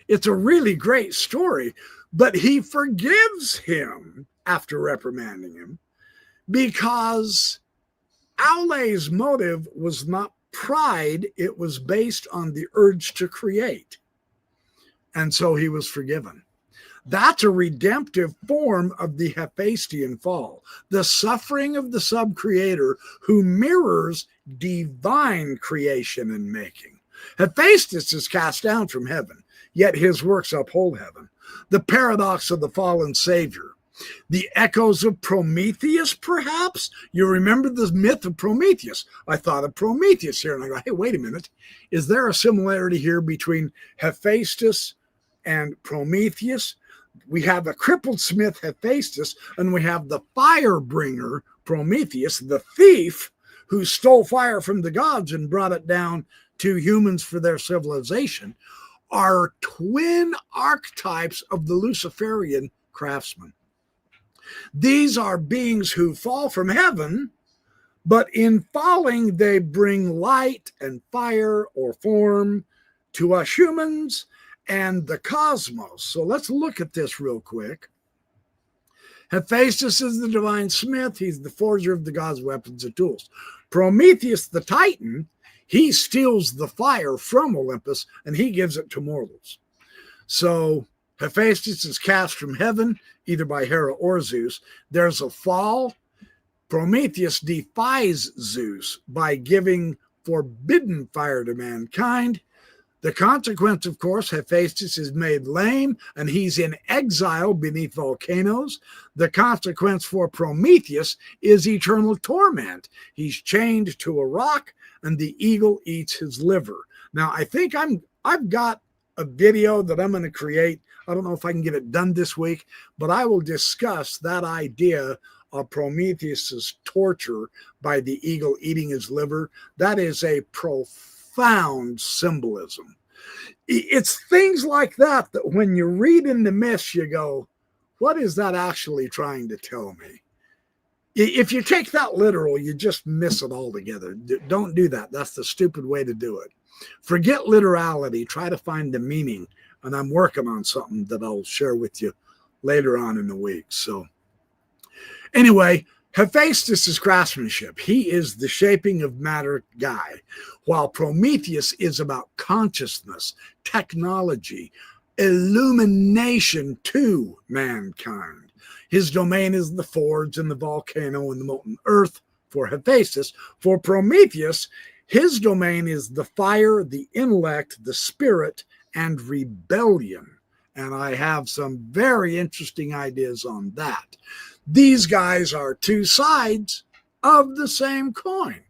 It's a really great story, but he forgives him after reprimanding him because Aulë's motive was not pride. It was based on the urge to create. And so he was forgiven. That's a redemptive form of the Hephaestian fall, the suffering of the sub-creator who mirrors divine creation and making. Hephaestus is cast down from heaven, yet his works uphold heaven. The paradox of the fallen savior. The echoes of Prometheus, perhaps? You remember the myth of Prometheus. I thought of Prometheus here, and I go, hey, wait a minute. Is there a similarity here between Hephaestus and Prometheus? We have a crippled smith, Hephaestus, and we have the fire bringer, Prometheus, the thief who stole fire from the gods and brought it down to humans for their civilization, are twin archetypes of the Luciferian craftsman. These are beings who fall from heaven, but in falling, they bring light and fire or form to us humans and the cosmos. So let's look at this real quick. Hephaestus is the divine smith. He's the forger of the gods' weapons and tools. Prometheus, the titan, he steals the fire from Olympus and he gives it to mortals. So Hephaestus is cast from heaven, either by Hera or Zeus. There's a fall. Prometheus defies Zeus by giving forbidden fire to mankind. The consequence, of course, Hephaestus is made lame and he's in exile beneath volcanoes. The consequence for Prometheus is eternal torment. He's chained to a rock and the eagle eats his liver. Now, I think I've got a video that I'm going to create. I don't know if I can get it done this week, but I will discuss that idea of Prometheus's torture by the eagle eating his liver. That is a profound symbolism. It's things like that that when you read in the myths, you go, what is that actually trying to tell me? If you take that literal, you just miss it altogether. Don't do that. That's the stupid way to do it. Forget literality. Try to find the meaning. And I'm working on something that I'll share with you later on in the week. So anyway, Hephaestus is craftsmanship. He is the shaping of matter guy, while Prometheus is about consciousness, technology, illumination to mankind. His domain is the forge and the volcano and the molten earth for Hephaestus. For Prometheus, his domain is the fire, the intellect, the spirit, and rebellion. And I have some very interesting ideas on that. These guys are two sides of the same coin.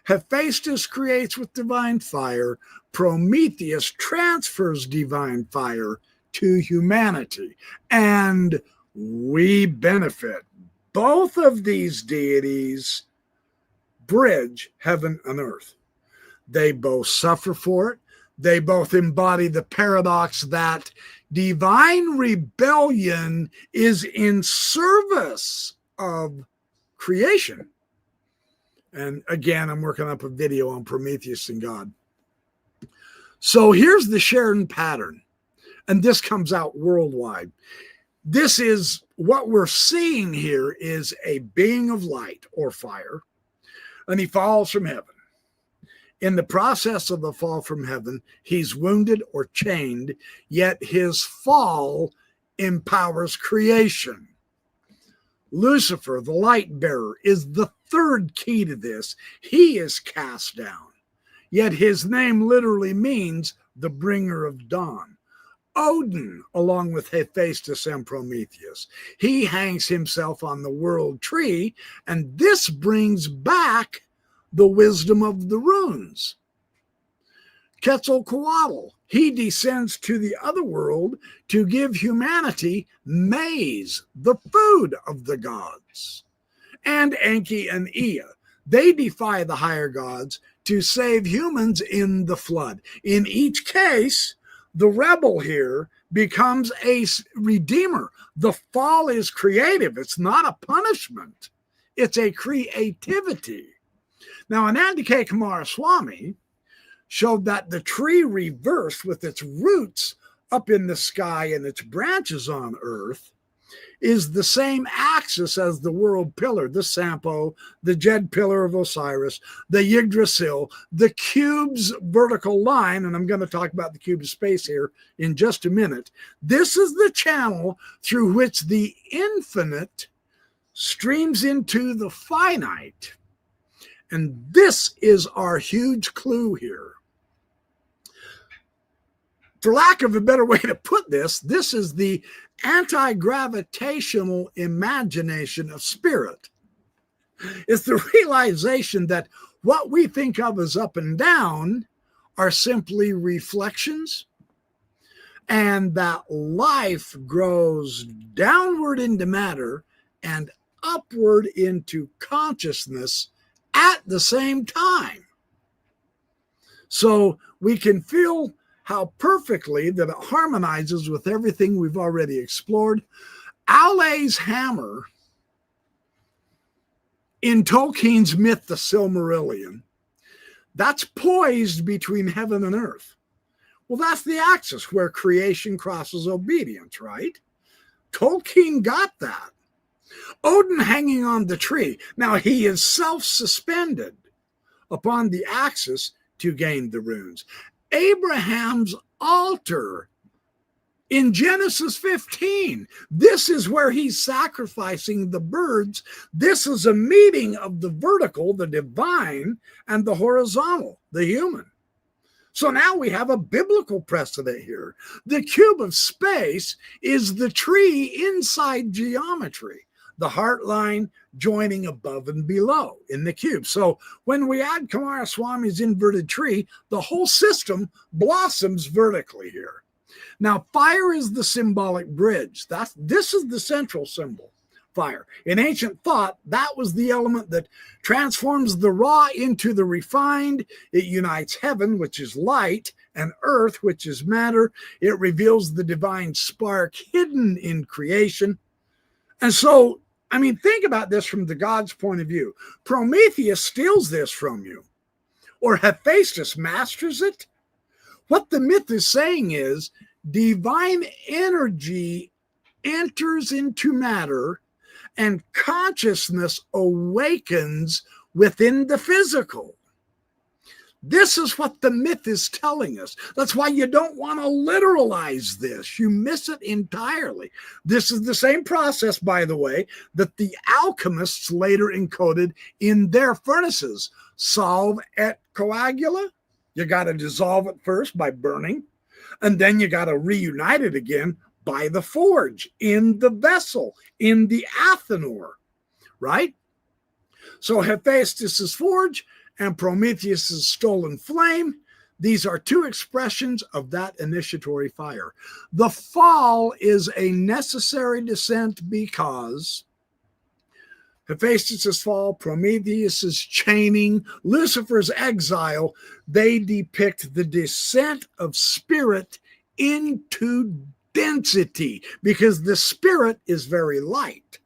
Hephaestus creates with divine fire. Prometheus transfers divine fire to humanity. And we benefit. Both of these deities bridge heaven and earth. They both suffer for it. They both embody the paradox that divine rebellion is in service of creation. And again, I'm working up a video on Prometheus and God. So here's the shared pattern. And this comes out worldwide. This is what we're seeing here is a being of light or fire, and he falls from heaven. In the process of the fall from heaven, he's wounded or chained, yet his fall empowers creation. Lucifer, the light bearer, is the third key to this. He is cast down, yet his name literally means the bringer of dawn. Odin, along with Hephaestus and Prometheus, he hangs himself on the world tree, and this brings back the wisdom of the runes. Quetzalcoatl, he descends to the other world to give humanity maize, the food of the gods. And Enki and Ea, they defy the higher gods to save humans in the flood. In each case, the rebel here becomes a redeemer. The fall is creative. It's not a punishment. It's a creativity. Now, Ananda K. Kumaraswamy showed that the tree reversed with its roots up in the sky and its branches on earth is the same axis as the world pillar, the Sampo, the Jed pillar of Osiris, the Yggdrasil, the cube's vertical line, and I'm going to talk about the cube of space here in just a minute. This is the channel through which the infinite streams into the finite. And this is our huge clue here. For lack of a better way to put this, this is the anti-gravitational imagination of spirit. It's the realization that what we think of as up and down are simply reflections, and that life grows downward into matter and upward into consciousness at the same time. So we can feel how perfectly that it harmonizes with everything we've already explored. Aulë's hammer in Tolkien's myth, The Silmarillion, that's poised between heaven and earth. Well, that's the axis where creation crosses obedience, right? Tolkien got that. Odin hanging on the tree. Now, he is self-suspended upon the axis to gain the runes. Abraham's altar in Genesis 15. This is where he's sacrificing the birds. This is a meeting of the vertical, the divine, and the horizontal, the human. So now we have a biblical precedent here. The cube of space is the tree inside geometry, the heart line joining above and below in the cube. So when we add Kumaraswamy's inverted tree, the whole system blossoms vertically here. Now, fire is the symbolic bridge. This is the central symbol, fire. In ancient thought, that was the element that transforms the raw into the refined. It unites heaven, which is light, and earth, which is matter. It reveals the divine spark hidden in creation. And so, I mean, think about this from the God's point of view. Prometheus steals this from you, or Hephaestus masters it. What the myth is saying is divine energy enters into matter and consciousness awakens within the physical. This is what the myth is telling us. That's why you don't want to literalize this. You miss it entirely. This is the same process, by the way, that the alchemists later encoded in their furnaces. Solve et coagula. You got to dissolve it first by burning, and then you got to reunite it again by the forge, in the vessel, in the athanor, right? So Hephaestus' forge and Prometheus' stolen flame, These are two expressions of that initiatory fire. The fall is a necessary descent because Hephaestus' fall, Prometheus' chaining, Lucifer's exile, they depict the descent of spirit into density because the spirit is very light.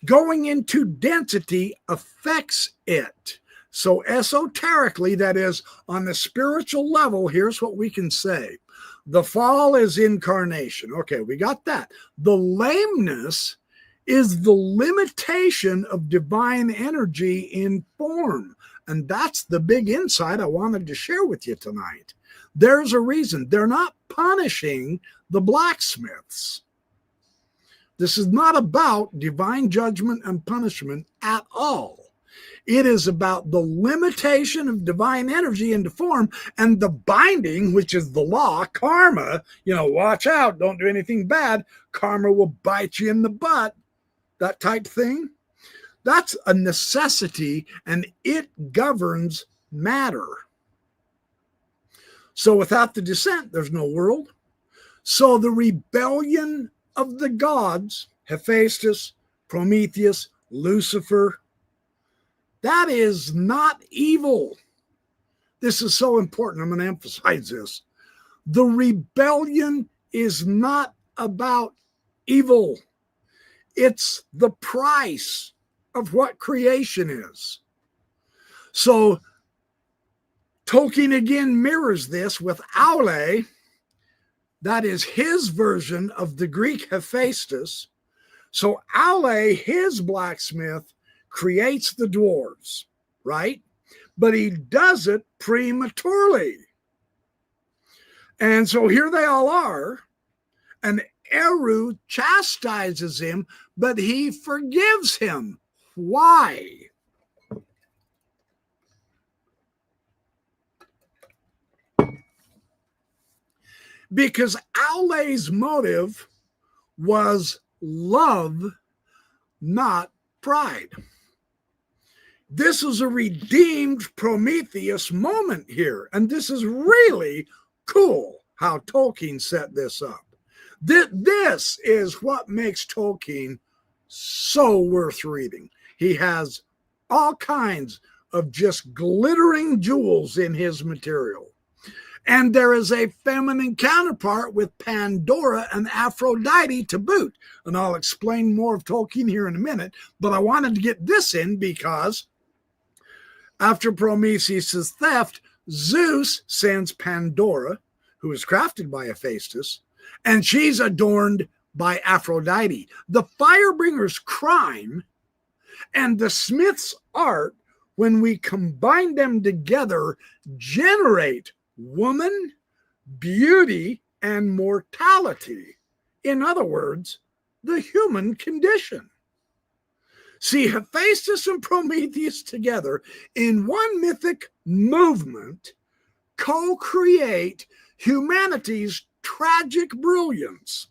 Going into density affects it. So esoterically, that is, on the spiritual level, here's what we can say. The fall is incarnation. Okay, we got that. The lameness is the limitation of divine energy in form. And that's the big insight I wanted to share with you tonight. There's a reason. They're not punishing the blacksmiths. This is not about divine judgment and punishment at all. It is about the limitation of divine energy into form and the binding, which is the law, karma. Watch out, don't do anything bad. Karma will bite you in the butt, that type thing. That's a necessity, and it governs matter. So without the descent, there's no world. So the rebellion of the gods, Hephaestus, Prometheus, Lucifer, that is not evil. This is so important. I'm going to emphasize this. The rebellion is not about evil. It's the price of what creation is. So Tolkien again mirrors this with Aulë. That is his version of the Greek Hephaestus. So Aulë, his blacksmith, creates the dwarves, right? But he does it prematurely. And so here they all are, and Eru chastises him, but he forgives him. Why? Because Aulë's motive was love, not pride. This is a redeemed Prometheus moment here. And this is really cool how Tolkien set this up. This is what makes Tolkien so worth reading. He has all kinds of just glittering jewels in his material. And there is a feminine counterpart with Pandora and Aphrodite to boot. And I'll explain more of Tolkien here in a minute. But I wanted to get this in because after Prometheus' theft, Zeus sends Pandora, who is crafted by Hephaestus, and she's adorned by Aphrodite. The firebringer's crime and the smith's art, when we combine them together, generate woman, beauty, and mortality. In other words, the human condition. See, Hephaestus and Prometheus together in one mythic movement co-create humanity's tragic brilliance,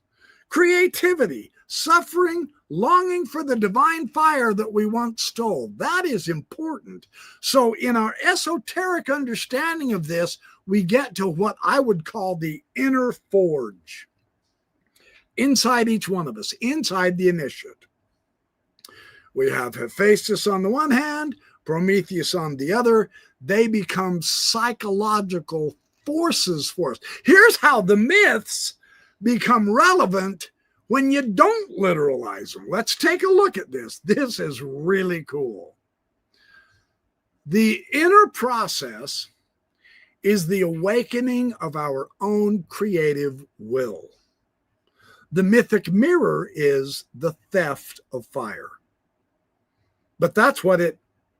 creativity, suffering, longing for the divine fire that we once stole. That is important. So in our esoteric understanding of this, we get to what I would call the inner forge. Inside each one of us, inside the initiate. We have Hephaestus on the one hand, Prometheus on the other. They become psychological forces for us. Here's how the myths become relevant when you don't literalize them. Let's take a look at this. This is really cool. The inner process is the awakening of our own creative will. The mythic mirror is the theft of fire. But that's what it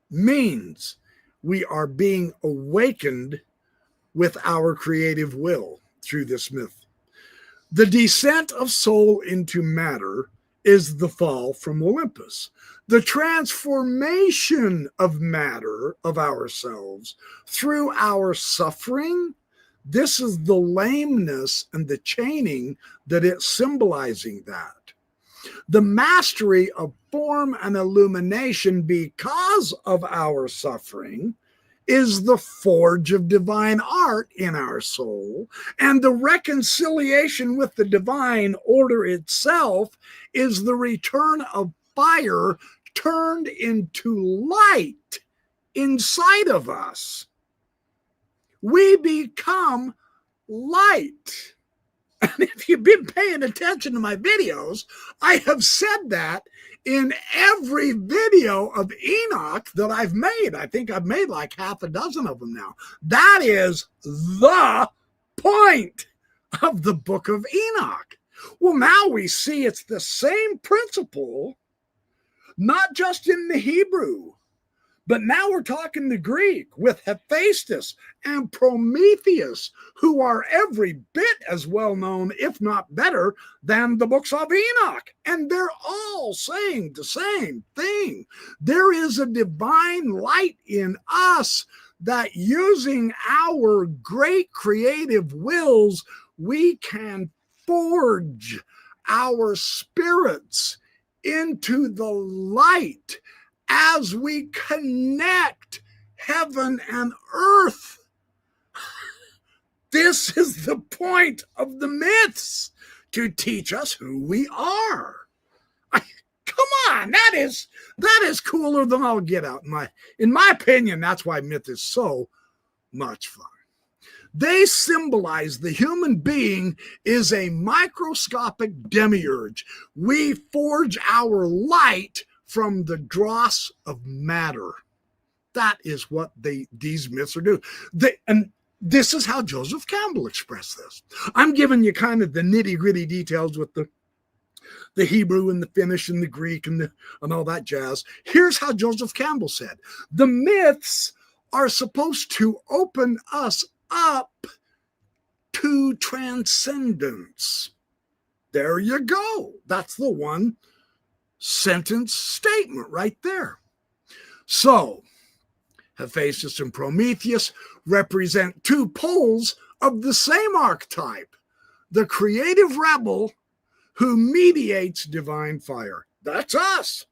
means. We are being awakened with our creative will through this myth. The descent of soul into matter is the fall from Olympus. The transformation of matter, of ourselves, through our suffering, this is the lameness and the chaining that it's symbolizing that. The mastery of form and illumination because of our suffering is the forge of divine art in our soul, and the reconciliation with the divine order itself is the return of fire turned into light inside of us. We become light. And if you've been paying attention to my videos, I have said that in every video of Enoch that I've made. I think I've made like half a dozen of them now. That is the point of the book of Enoch. Well, now we see it's the same principle, not just in the Hebrew, but now we're talking the Greek with Hephaestus and Prometheus, who are every bit as well known, if not better, than the books of Enoch. And they're all saying the same thing. There is a divine light in us that using our great creative wills, we can forge our spirits into the light as we connect heaven and earth. This is the point of the myths, to teach us who we are. Come on, that is cooler than I'll get out. In my opinion, that's why myth is so much fun. They symbolize the human being is a microscopic demiurge. We forge our light from the dross of matter. That is what these myths are doing. And this is how Joseph Campbell expressed this. I'm giving you kind of the nitty-gritty details with the Hebrew and the Finnish and the Greek and all that jazz. Here's how Joseph Campbell said, the myths are supposed to open us up to transcendence. There you go. That's the one sentence statement right there. So, Hephaestus and Prometheus represent two poles of the same archetype, the creative rebel who mediates divine fire. That's us.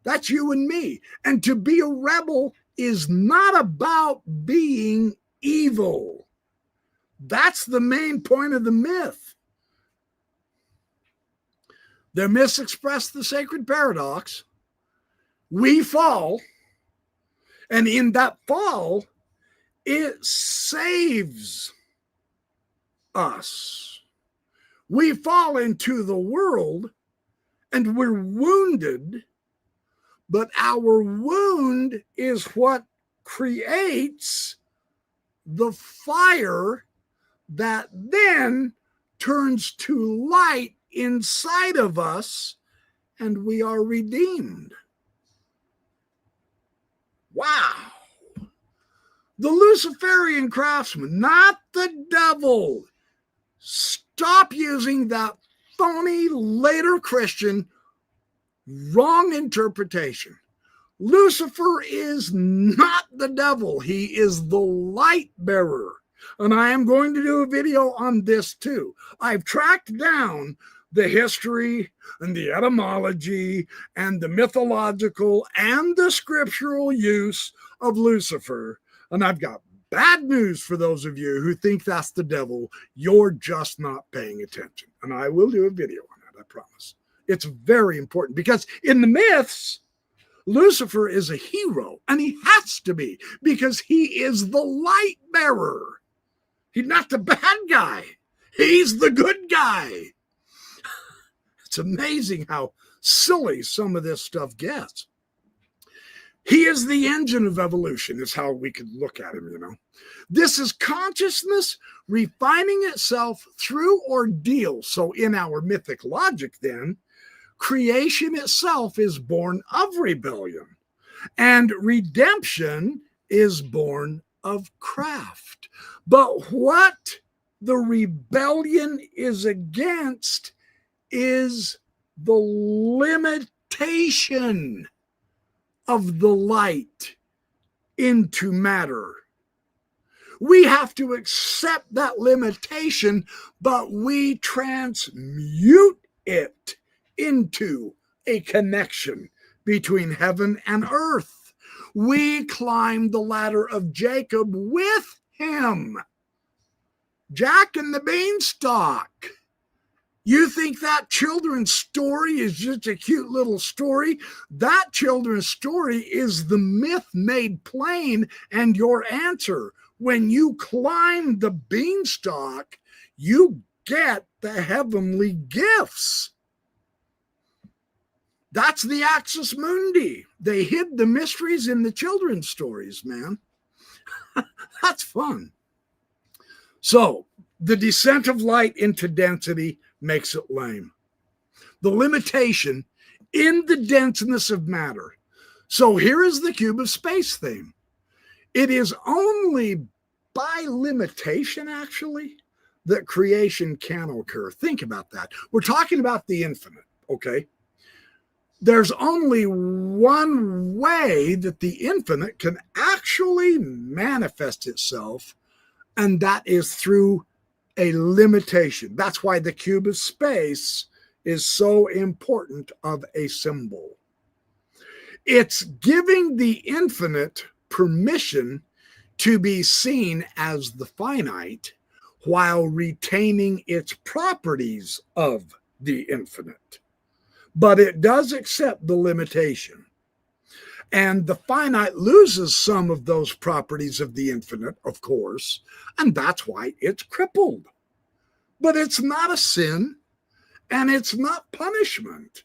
That's you and me. And to be a rebel is not about being evil. That's the main point of the myth. Their myths express the sacred paradox. We fall, and in that fall, it saves us. We fall into the world, and we're wounded, but our wound is what creates the fire that then turns to light inside of us, and we are redeemed. Wow. The Luciferian craftsman, not the devil. Stop using that phony later Christian wrong interpretation. Lucifer is not the devil. He is the light bearer. And I am going to do a video on this too. I've tracked down the history and the etymology and the mythological and the scriptural use of Lucifer. And I've got bad news for those of you who think that's the devil. You're just not paying attention. And I will do a video on that, I promise. It's very important because in the myths, Lucifer is a hero, and he has to be because he is the light bearer. He's not the bad guy. He's the good guy. It's amazing how silly some of this stuff gets. He is the engine of evolution, is how we could look at him, you know. This is consciousness refining itself through ordeal. So in our mythic logic then, creation itself is born of rebellion, and redemption is born of craft. But what the rebellion is against is the limitation of the light into matter. We have to accept that limitation, but we transmute it into a connection between heaven and earth. We climbed the ladder of Jacob with him. Jack and the Beanstalk. You think that children's story is just a cute little story? That children's story is the myth made plain and your answer. When you climb the beanstalk, you get the heavenly gifts. That's the Axis Mundi. They hid the mysteries in the children's stories, man. That's fun. So, the descent of light into density makes it lame. The limitation in the denseness of matter. So here is the cube of space theme. It is only by limitation, actually, that creation can occur. Think about that. We're talking about the infinite, okay? There's only one way that the infinite can actually manifest itself, and that is through a limitation. That's why the cube of space is so important of a symbol. It's giving the infinite permission to be seen as the finite while retaining its properties of the infinite. But it does accept the limitation. And the finite loses some of those properties of the infinite, of course, and that's why it's crippled. But it's not a sin, and it's not punishment.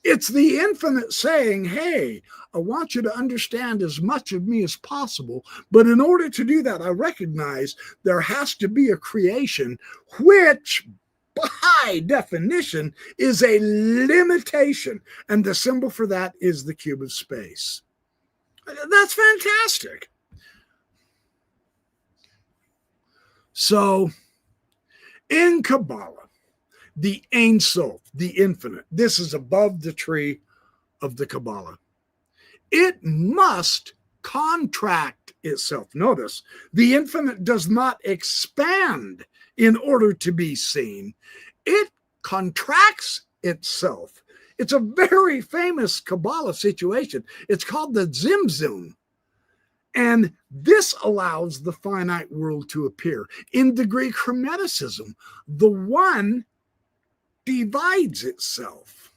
It's the infinite saying, hey, I want you to understand as much of me as possible, but in order to do that, I recognize there has to be a creation which, by definition, is a limitation. And the symbol for that is the cube of space. That's fantastic. So, in Kabbalah, the Ein Sof, the infinite, this is above the tree of the Kabbalah. It must contract itself. Notice, the infinite does not expand in order to be seen. It contracts itself. It's a very famous Kabbalah situation. It's called the Zimzum. And this allows the finite world to appear. In the Greek Hermeticism, the one divides itself.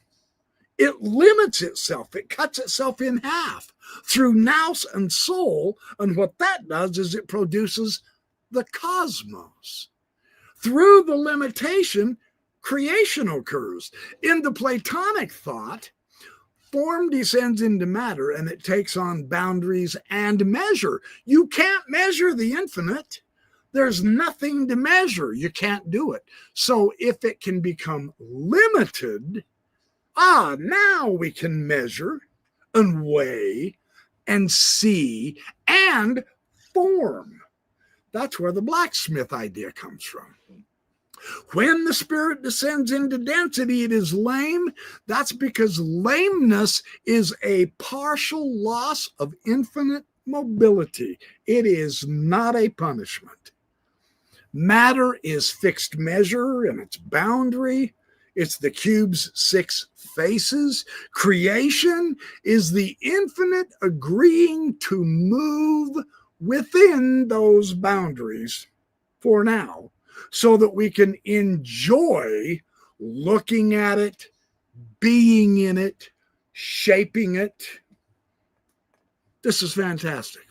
It limits itself. It cuts itself in half through nous and soul. And what that does is it produces the cosmos. Through the limitation, creation occurs. In the Platonic thought, form descends into matter and it takes on boundaries and measure. You can't measure the infinite. There's nothing to measure. You can't do it. So if it can become limited, now we can measure and weigh and see and form. That's where the blacksmith idea comes from. When the spirit descends into density, it is lame. That's because lameness is a partial loss of infinite mobility. It is not a punishment. Matter is fixed measure and its boundary. It's the cube's 6 faces. Creation is the infinite agreeing to move within those boundaries for now, so that we can enjoy looking at it, being in it, shaping it. This is fantastic.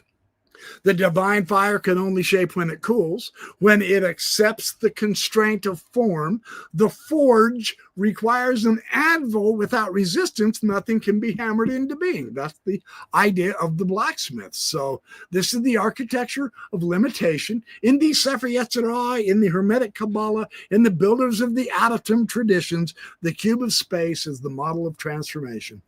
The divine fire can only shape when it cools. When it accepts the constraint of form, the forge requires an anvil. Without resistance, nothing can be hammered into being. That's the idea of the blacksmiths. So this is the architecture of limitation. In the Sefer Yetzirah, in the Hermetic Kabbalah, in the builders of the Adatum traditions, the cube of space is the model of transformation,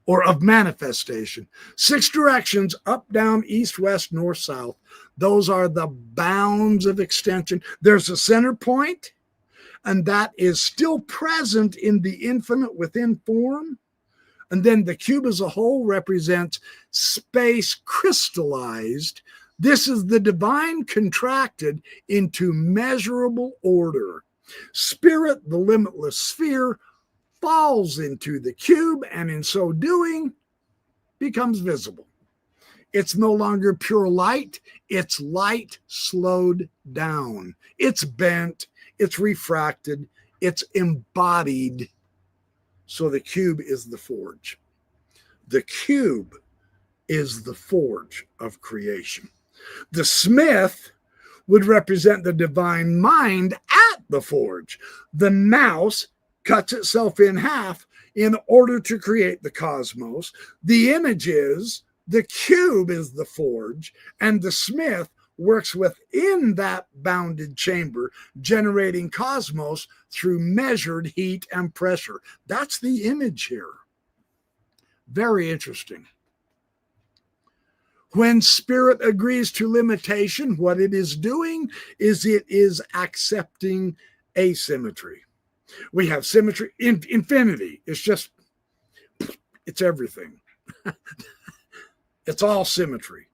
or of manifestation. 6 directions, up, down, east, west, north, south. Those are the bounds of extension. There's a center point, and that is still present in the infinite within form. And then the cube as a whole represents space crystallized. This is the divine contracted into measurable order. Spirit, the limitless sphere, falls into the cube, and in so doing becomes visible. It's no longer pure light. It's light slowed down. It's bent. It's refracted. It's embodied. So the cube is the forge. The cube is the forge of creation. The smith would represent the divine mind at the forge. The mouse cuts itself in half in order to create the cosmos. The image is the cube is the forge, and the smith works within that bounded chamber, generating cosmos through measured heat and pressure. That's the image here. Very interesting. When spirit agrees to limitation, what it is doing is it is accepting asymmetry. We have symmetry, infinity. It's everything. It's all symmetry.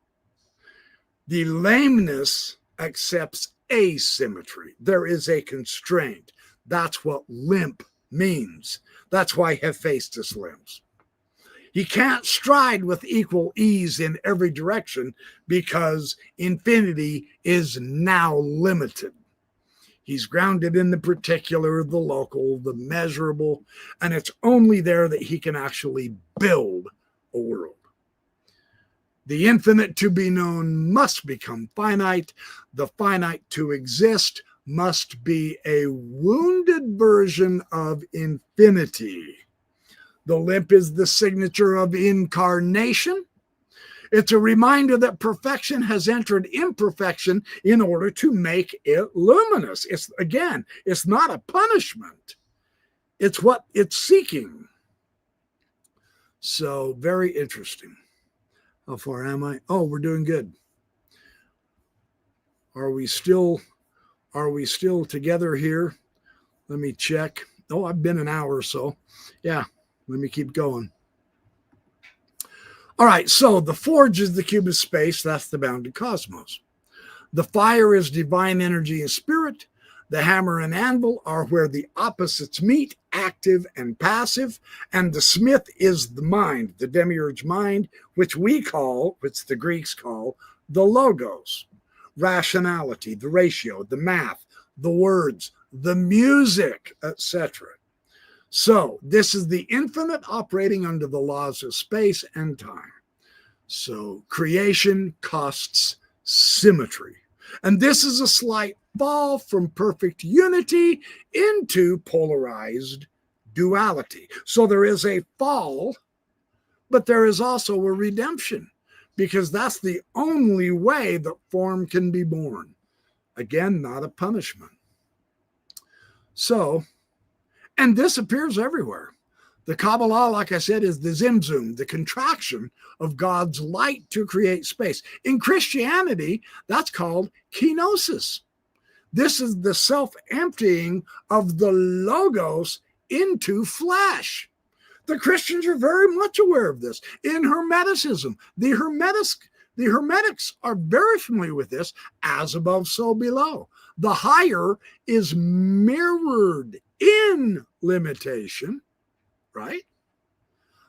The lameness accepts asymmetry. There is a constraint. That's what limp means. That's why Hephaestus limps. He can't stride with equal ease in every direction because infinity is now limited. He's grounded in the particular, the local, the measurable, and it's only there that he can actually build a world. The infinite to be known must become finite. The finite to exist must be a wounded version of infinity. The limp is the signature of incarnation. It's a reminder that perfection has entered imperfection in order to make it luminous. It's not a punishment. It's what it's seeking. So very interesting. How far am I? Oh, we're doing good. Are we still together here? Let me check. Oh, I've been an hour or so. Yeah, let me keep going. All right, so the forge is the cube of space. That's the bounded cosmos. The fire is divine energy and spirit. The hammer and anvil are where the opposites meet, active and passive. And the smith is the mind, the demiurge mind, which the Greeks call the logos, rationality, the ratio, the math, the words, the music, etc. So this is the infinite operating under the laws of space and time. So creation costs symmetry. And this is a slight fall from perfect unity into polarized duality. So there is a fall, but there is also a redemption, because that's the only way that form can be born. Again, not a punishment. So, and this appears everywhere. The Kabbalah, like I said, is the Zimzum, the contraction of God's light to create space. In Christianity, that's called kenosis. This is the self-emptying of the logos into flesh. The Christians are very much aware of this. In Hermeticism, the Hermetics are very familiar with this, as above, so below. The higher is mirrored in limitation, right?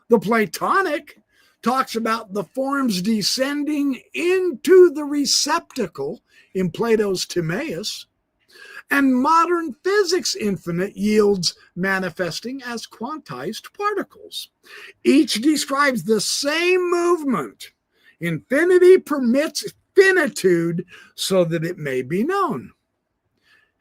The Platonic talks about the forms descending into the receptacle in Plato's Timaeus, and modern physics infinite yields manifesting as quantized particles. Each describes the same movement. Infinity permits finitude so that it may be known.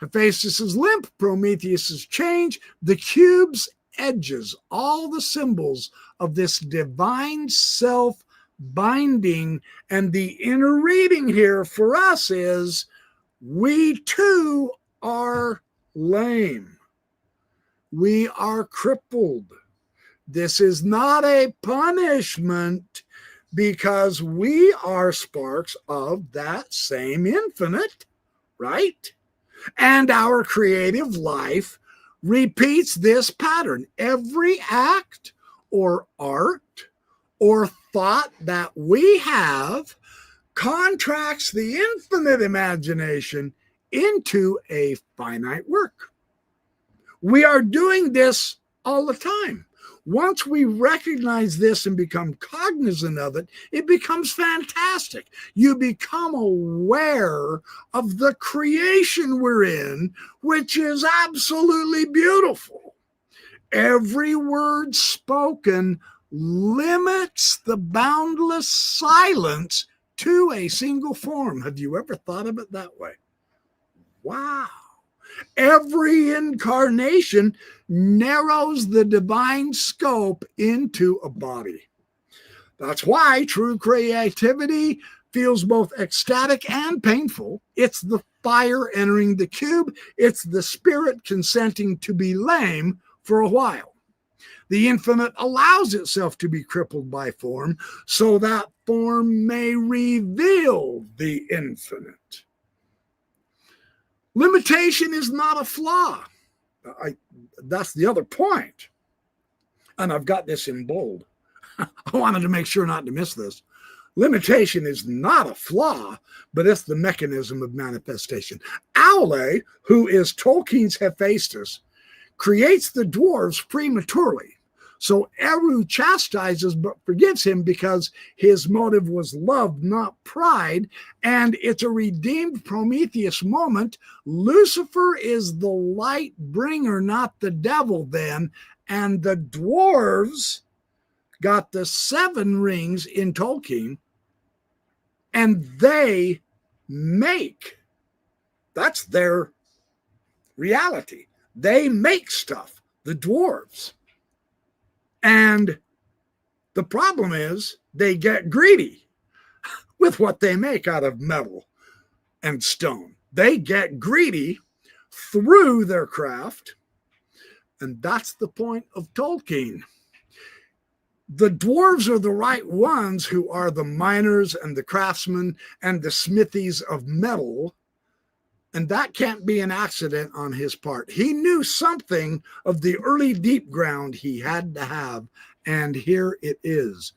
Hephaestus' limp, Prometheus' change, the cube's edges, all the symbols of this divine self binding. And the inner reading here for us is, we too are lame. We are crippled. This is not a punishment, because we are sparks of that same infinite, right? And our creative life repeats this pattern. Every act or art or thought that we have contracts the infinite imagination into a finite work. We are doing this all the time. Once we recognize this and become cognizant of it, it becomes fantastic. You become aware of the creation we're in, which is absolutely beautiful. Every word spoken limits the boundless silence to a single form. Have you ever thought of it that way? Wow. Every incarnation narrows the divine scope into a body. That's why true creativity feels both ecstatic and painful. It's the fire entering the cube. It's the spirit consenting to be lame for a while. The infinite allows itself to be crippled by form so that form may reveal the infinite. Limitation is not a flaw. That's the other point. And I've got this in bold. I wanted to make sure not to miss this. Limitation is not a flaw, but it's the mechanism of manifestation. Aulë, who is Tolkien's Hephaestus, creates the dwarves prematurely. So Eru chastises but forgives him because his motive was love, not pride. And it's a redeemed Prometheus moment. Lucifer is the light bringer, not the devil then. And the dwarves got the 7 rings in Tolkien. And they make. That's their reality. They make stuff, the dwarves. And the problem is they get greedy with what they make out of metal and stone. They get greedy through their craft. And that's the point of Tolkien. The dwarves are the right ones who are the miners and the craftsmen and the smithies of metal. And that can't be an accident on his part. He knew something of the early deep ground he had to have, and here it is.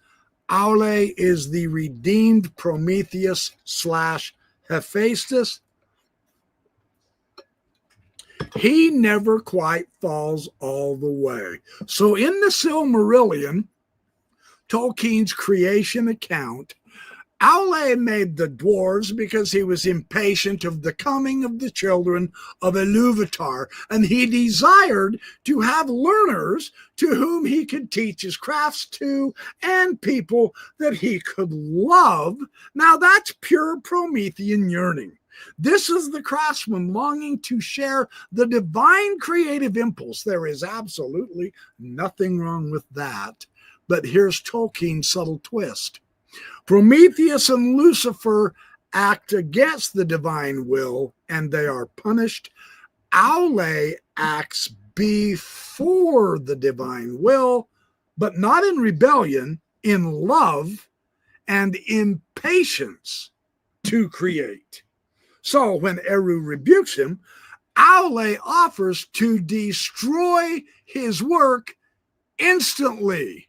Aulë is the redeemed Prometheus / Hephaestus. He never quite falls all the way. So in the Silmarillion, Tolkien's creation account, Aulë made the dwarves because he was impatient of the coming of the children of Ilúvatar, and he desired to have learners to whom he could teach his crafts to, and people that he could love. Now that's pure Promethean yearning. This is the craftsman longing to share the divine creative impulse. There is absolutely nothing wrong with that. But here's Tolkien's subtle twist. Prometheus and Lucifer act against the divine will, and they are punished. Aulë acts before the divine will, but not in rebellion, in love and impatience to create. So when Eru rebukes him, Aulë offers to destroy his work instantly.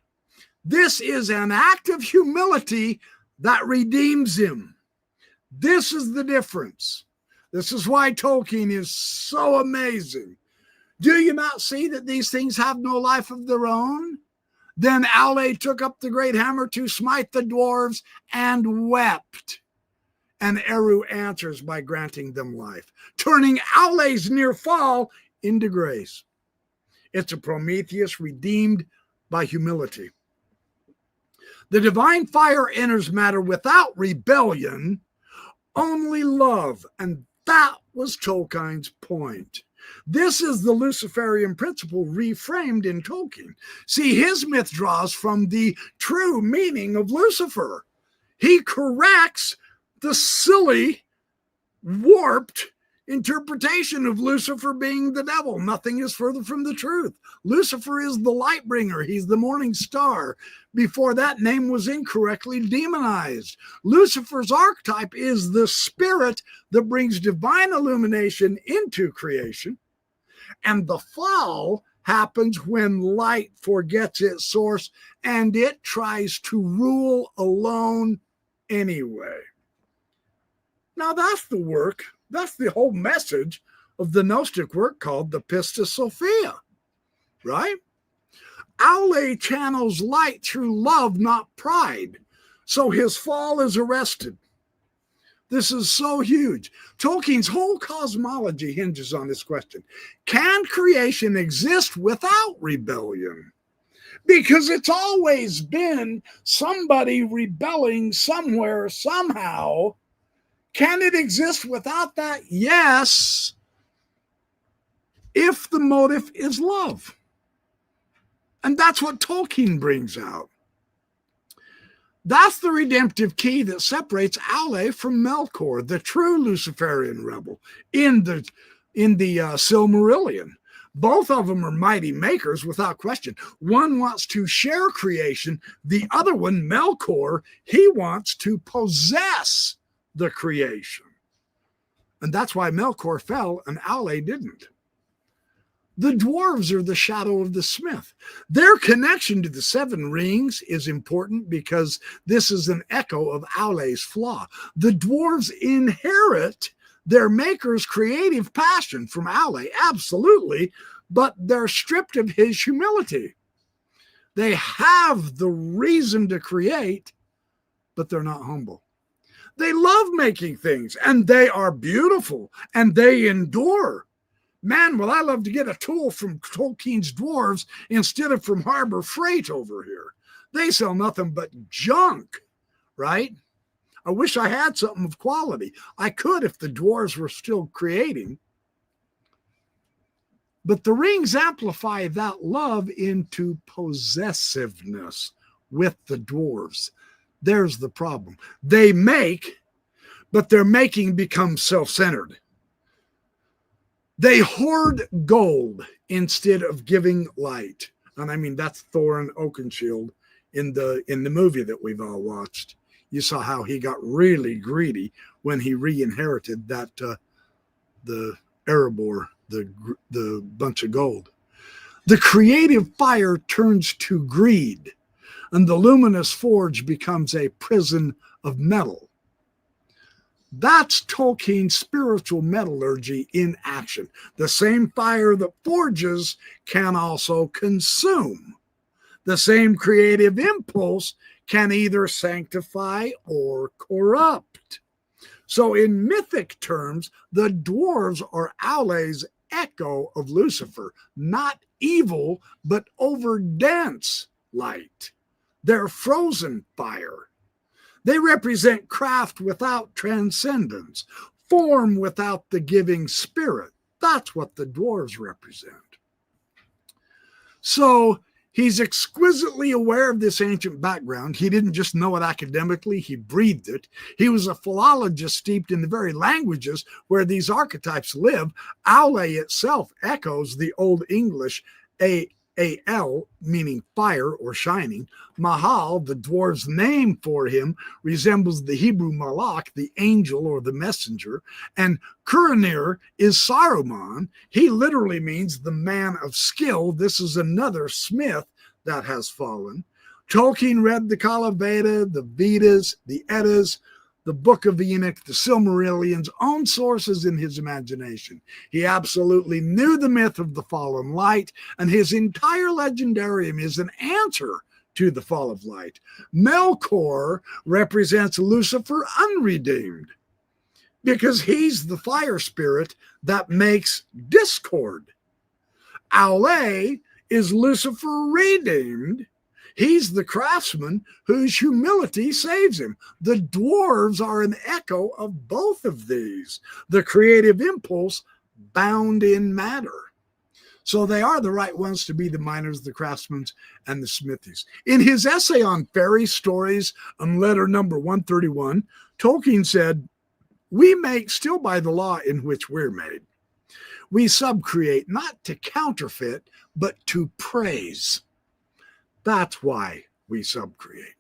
This is an act of humility that redeems him. This is the difference. This is why Tolkien is so amazing. Do you not see that these things have no life of their own? Then Aulë took up the great hammer to smite the dwarves and wept. And Eru answers by granting them life, turning Aulë's near fall into grace. It's a Prometheus redeemed by humility. The divine fire enters matter without rebellion, only love. And that was Tolkien's point. This is the Luciferian principle reframed in Tolkien. See, his myth draws from the true meaning of Lucifer. He corrects the silly, warped interpretation of Lucifer being the devil. Nothing is further from the truth. Lucifer is the light bringer. He's the morning star. Before that name was incorrectly demonized. Lucifer's archetype is the spirit that brings divine illumination into creation. And the fall happens when light forgets its source and it tries to rule alone anyway. Now that's the work. That's the whole message of the Gnostic work called the Pistis Sophia, right? Aulë channels light through love, not pride. So his fall is arrested. This is so huge. Tolkien's whole cosmology hinges on this question. Can creation exist without rebellion? Because it's always been somebody rebelling somewhere, somehow. Can it exist without that? Yes, if the motive is love. And that's what Tolkien brings out. That's the redemptive key that separates Aulë from Melkor, the true Luciferian rebel, in the Silmarillion. Both of them are mighty makers without question. One wants to share creation. The other one, Melkor, he wants to possess the creation. And that's why Melkor fell and Aulë didn't. The dwarves are the shadow of the smith. Their connection to the seven rings is important because this is an echo of Aulë's flaw. The dwarves inherit their maker's creative passion from Aulë, absolutely, but they're stripped of his humility. They have the reason to create, but they're not humble. They love making things, and they are beautiful, and they endure. Man, well, I love to get a tool from Tolkien's dwarves instead of from Harbor Freight over here. They sell nothing but junk, right? I wish I had something of quality. I could if the dwarves were still creating. But the rings amplify that love into possessiveness with the dwarves. There's the problem. They make, but their making becomes self-centered. They hoard gold instead of giving light. And I mean, that's Thorin Oakenshield in the movie that we've all watched. You saw how he got really greedy when he re-inherited that the Erebor, the bunch of gold. The creative fire turns to greed, and the luminous forge becomes a prison of metal. That's Tolkien's spiritual metallurgy in action. The same fire that forges can also consume. The same creative impulse can either sanctify or corrupt. So in mythic terms, the dwarves are Aulë's echo of Lucifer, not evil, but overdense light. They're frozen fire. They represent craft without transcendence, form without the giving spirit. That's what the dwarves represent. So he's exquisitely aware of this ancient background. He didn't just know it academically, he breathed it. He was a philologist steeped in the very languages where these archetypes live. Aulë itself echoes the Old English A-L, meaning fire or shining. Mahal, the dwarves' name for him, resembles the Hebrew malach, the angel or the messenger. And Kuranir is Saruman. He literally means the man of skill. This is another smith that has fallen. Tolkien read the Kala Veda, the Vedas, the Eddas, the Book of Enoch, the Silmarillion's own sources in his imagination. He absolutely knew the myth of the fallen light, and his entire legendarium is an answer to the fall of light. Melkor represents Lucifer unredeemed because he's the fire spirit that makes discord. Aulë is Lucifer redeemed. He's the craftsman whose humility saves him. The dwarves are an echo of both of these, the creative impulse bound in matter. So they are the right ones to be the miners, the craftsmen, and the smithies. In his essay on fairy stories, on letter number 131, Tolkien said, "We make still by the law in which we're made. We subcreate, not to counterfeit, but to praise." That's why we subcreate.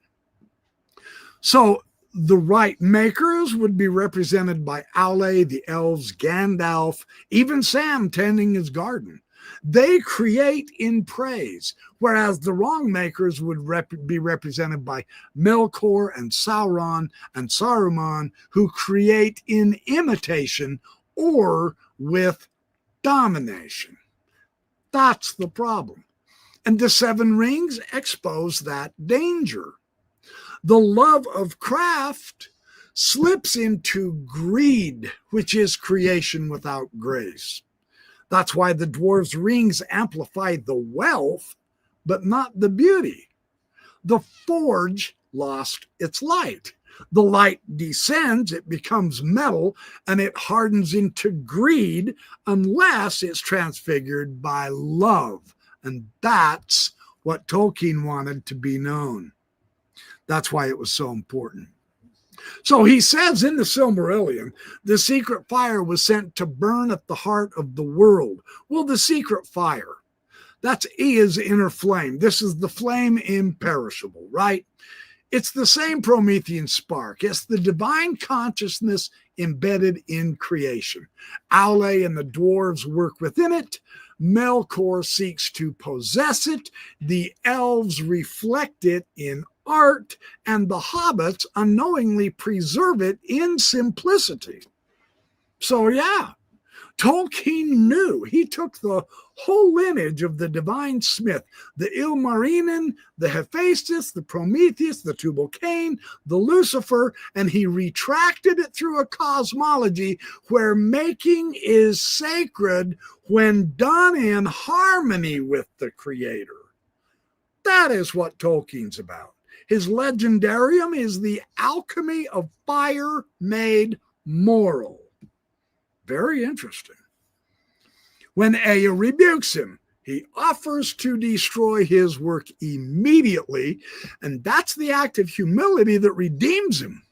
So the right makers would be represented by Aulë, the elves, Gandalf, even Sam tending his garden. They create in praise, whereas the wrong makers would be represented by Melkor and Sauron and Saruman, who create in imitation or with domination. That's the problem. And the 7 rings expose that danger. The love of craft slips into greed, which is creation without grace. That's why the dwarves' rings amplify the wealth, but not the beauty. The forge lost its light. The light descends, it becomes metal, and it hardens into greed unless it's transfigured by love. And that's what Tolkien wanted to be known. That's why it was so important. So he says in the Silmarillion, the secret fire was sent to burn at the heart of the world. Well, the secret fire, that's Ea's inner flame. This is the flame imperishable, right? It's the same Promethean spark. It's the divine consciousness embedded in creation. Aulë and the dwarves work within it. Melkor seeks to possess it. The elves reflect it in art, and the hobbits unknowingly preserve it in simplicity. So yeah, Tolkien knew. He took the whole lineage of the divine smith, the Ilmarinen, the Hephaestus, the Prometheus, the Tubal-Cain, the Lucifer, and he retracted it through a cosmology where making is sacred when done in harmony with the creator. That is what Tolkien's about. His legendarium is the alchemy of fire made moral. Very interesting. When Ea rebukes him, he offers to destroy his work immediately, and that's the act of humility that redeems him.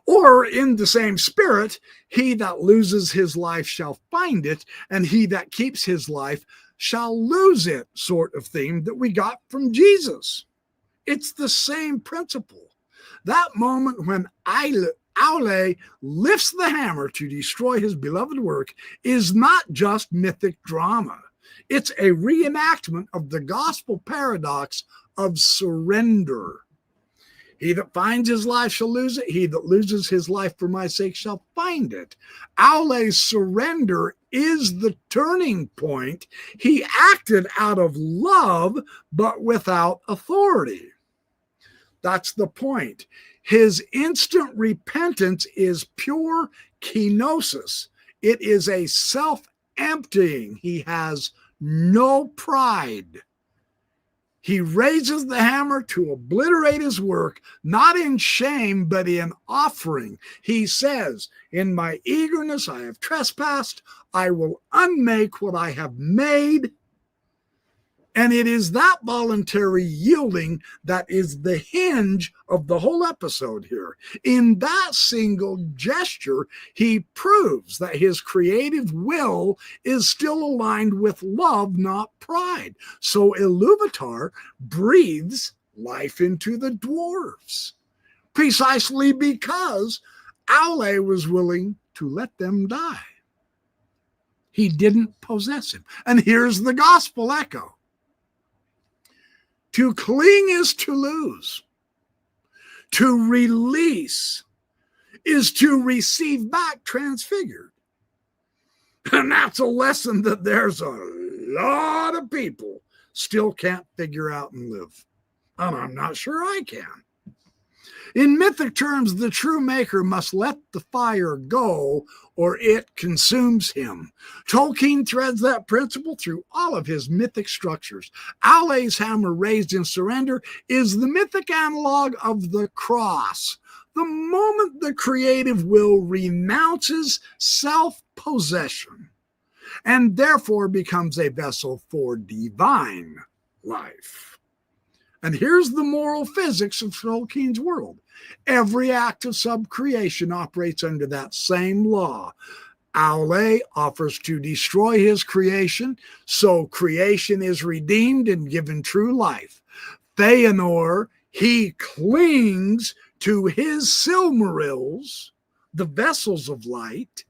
Or in the same spirit, he that loses his life shall find it, and he that keeps his life shall lose it, sort of theme that we got from Jesus. It's the same principle. That moment when Aulë lifts the hammer to destroy his beloved work is not just mythic drama. It's a reenactment of the gospel paradox of surrender. He that finds his life shall lose it. He that loses his life for my sake shall find it. Aulë's surrender is the turning point. He acted out of love, but without authority. That's the point. His instant repentance is pure kenosis. It is a self-emptying. He has no pride. He raises the hammer to obliterate his work, not in shame, but in offering. He says, in my eagerness I have trespassed. I will unmake what I have made. And it is that voluntary yielding that is the hinge of the whole episode here. In that single gesture, he proves that his creative will is still aligned with love, not pride. So Ilúvatar breathes life into the dwarves, precisely because Aulë was willing to let them die. He didn't possess him. And here's the gospel echo. To cling is to lose. To release is to receive back transfigured. And that's a lesson that there's a lot of people still can't figure out and live. And I'm not sure I can. In mythic terms, the true maker must let the fire go or it consumes him. Tolkien threads that principle through all of his mythic structures. Aulë's hammer raised in surrender is the mythic analog of the cross. The moment the creative will renounces self-possession and therefore becomes a vessel for divine life. And here's the moral physics of Tolkien's world. Every act of subcreation operates under that same law. Aulë offers to destroy his creation, so creation is redeemed and given true life. Fëanor, he clings to his Silmarils, the vessels of light,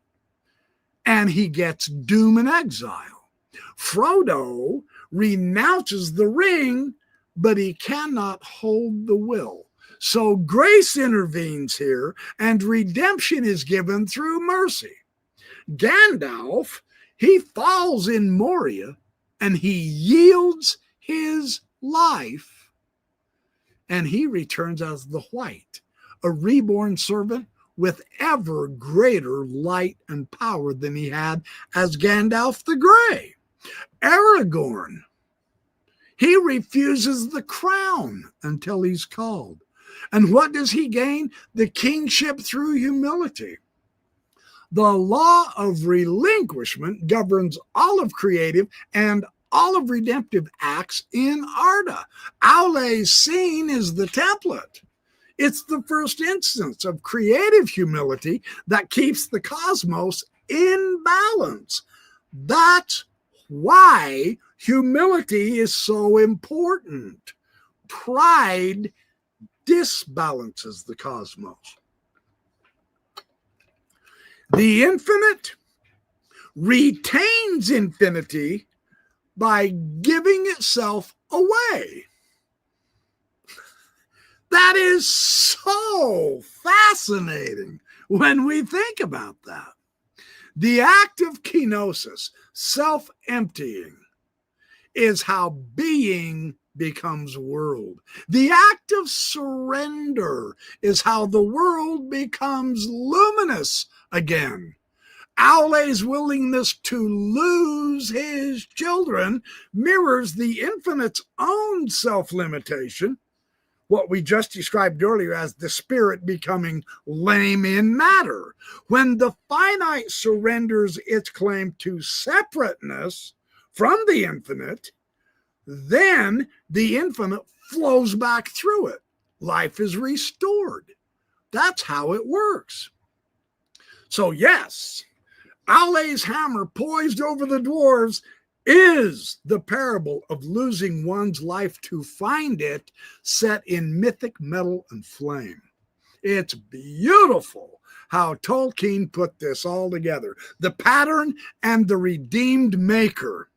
and he gets doom and exile. Frodo renounces the ring, but he cannot hold the will. So grace intervenes here, and redemption is given through mercy. Gandalf, he falls in Moria, and he yields his life, and he returns as the white, a reborn servant with ever greater light and power than he had as Gandalf the Grey. Aragorn, he refuses the crown until he's called. And what does he gain? The kingship through humility. The law of relinquishment governs all of creative and all of redemptive acts in Arda. Aulë's scene is the template. It's the first instance of creative humility that keeps the cosmos in balance. That's why humility is so important. Pride disbalances the cosmos. The infinite retains infinity by giving itself away. That is so fascinating when we think about that. The act of kenosis, self-emptying, is how being becomes world. The act of surrender is how the world becomes luminous again. Aulë's willingness to lose his children mirrors the infinite's own self-limitation, what we just described earlier as the spirit becoming lame in matter. When the finite surrenders its claim to separateness from the infinite, then the infinite flows back through it. Life is restored. That's how it works. So yes, Aulë's hammer poised over the dwarves is the parable of losing one's life to find it, set in mythic metal and flame. It's beautiful how Tolkien put this all together. The pattern and the redeemed maker.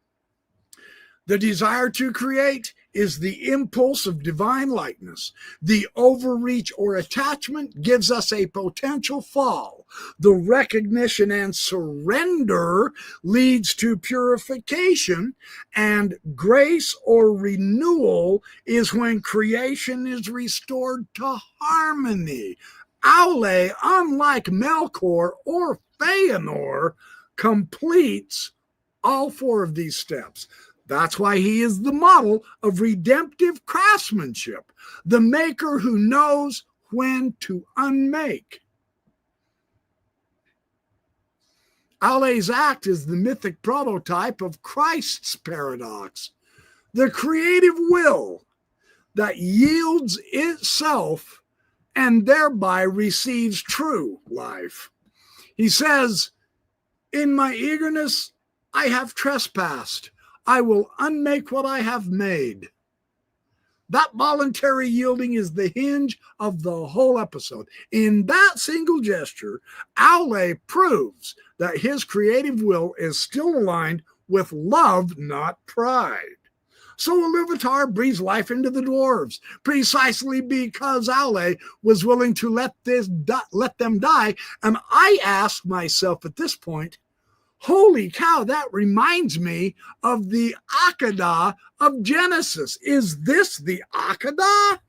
The desire to create is the impulse of divine likeness. The overreach or attachment gives us a potential fall. The recognition and surrender leads to purification, and grace or renewal is when creation is restored to harmony. Aulë, unlike Melkor or Fëanor, completes all four of these steps. That's why he is the model of redemptive craftsmanship, the maker who knows when to unmake. Aulë's act is the mythic prototype of Christ's paradox, the creative will that yields itself and thereby receives true life. He says, "In my eagerness, I have trespassed. I will unmake what I have made." That voluntary yielding is the hinge of the whole episode. In that single gesture, Aulë proves that his creative will is still aligned with love, not pride. So Iluvatar breathes life into the dwarves, precisely because Aulë was willing to let them die. And I ask myself at this point, holy cow, that reminds me of the Akedah of Genesis. Is this the Akedah?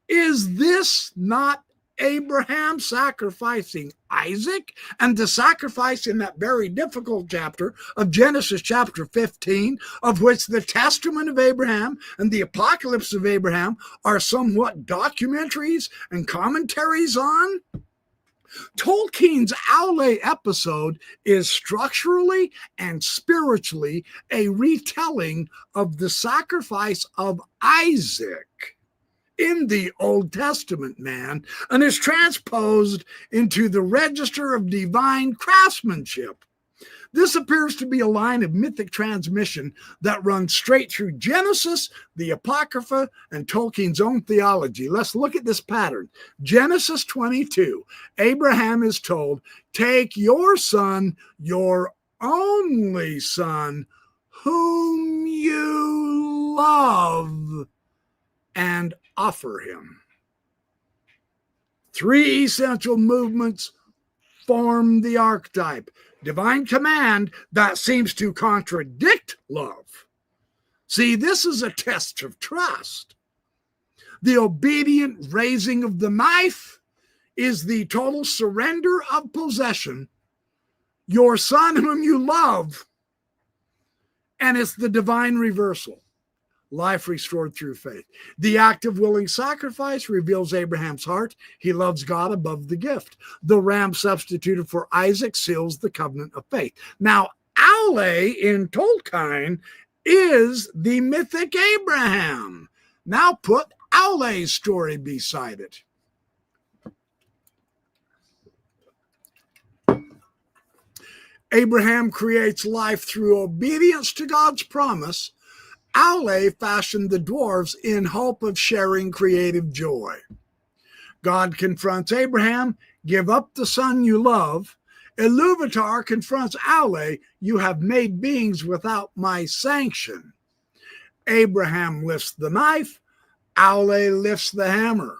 Is this not Abraham sacrificing Isaac? And the sacrifice in that very difficult chapter of Genesis chapter 15, of which the testament of Abraham and the apocalypse of Abraham are somewhat documentaries and commentaries on? Tolkien's Aulë episode is structurally and spiritually a retelling of the sacrifice of Isaac in the Old Testament, man, and is transposed into the register of divine craftsmanship. This appears to be a line of mythic transmission that runs straight through Genesis, the Apocrypha, and Tolkien's own theology. Let's look at this pattern. Genesis 22, Abraham is told, "Take your son, your only son, whom you love, and offer him." Three essential movements form the archetype. Divine command that seems to contradict love. See, this is a test of trust. The obedient raising of the knife is the total surrender of possession, your son whom you love, and it's the divine reversal, life restored through faith. The act of willing sacrifice reveals Abraham's heart. He loves God above the gift. The ram substituted for Isaac seals the covenant of faith. Now, Aulë in Tolkien is the mythic Abraham. Now put Aulë's story beside it. Abraham creates life through obedience to God's promise. Aulë fashioned the dwarves in hope of sharing creative joy. God confronts Abraham, give up the son you love. Ilúvatar confronts Aulë, you have made beings without my sanction. Abraham lifts the knife, Aulë lifts the hammer.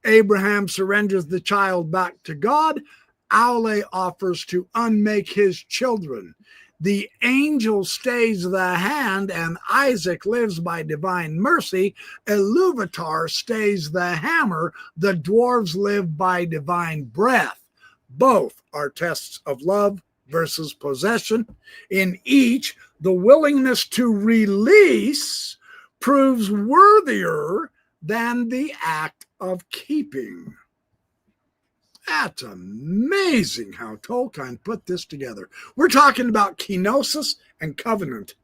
Abraham surrenders the child back to God. Aulë offers to unmake his children. The angel stays the hand, and Isaac lives by divine mercy. Ilúvatar stays the hammer. The dwarves live by divine breath. Both are tests of love versus possession. In each, the willingness to release proves worthier than the act of keeping. That's amazing how Tolkien put this together. We're talking about kenosis and covenant.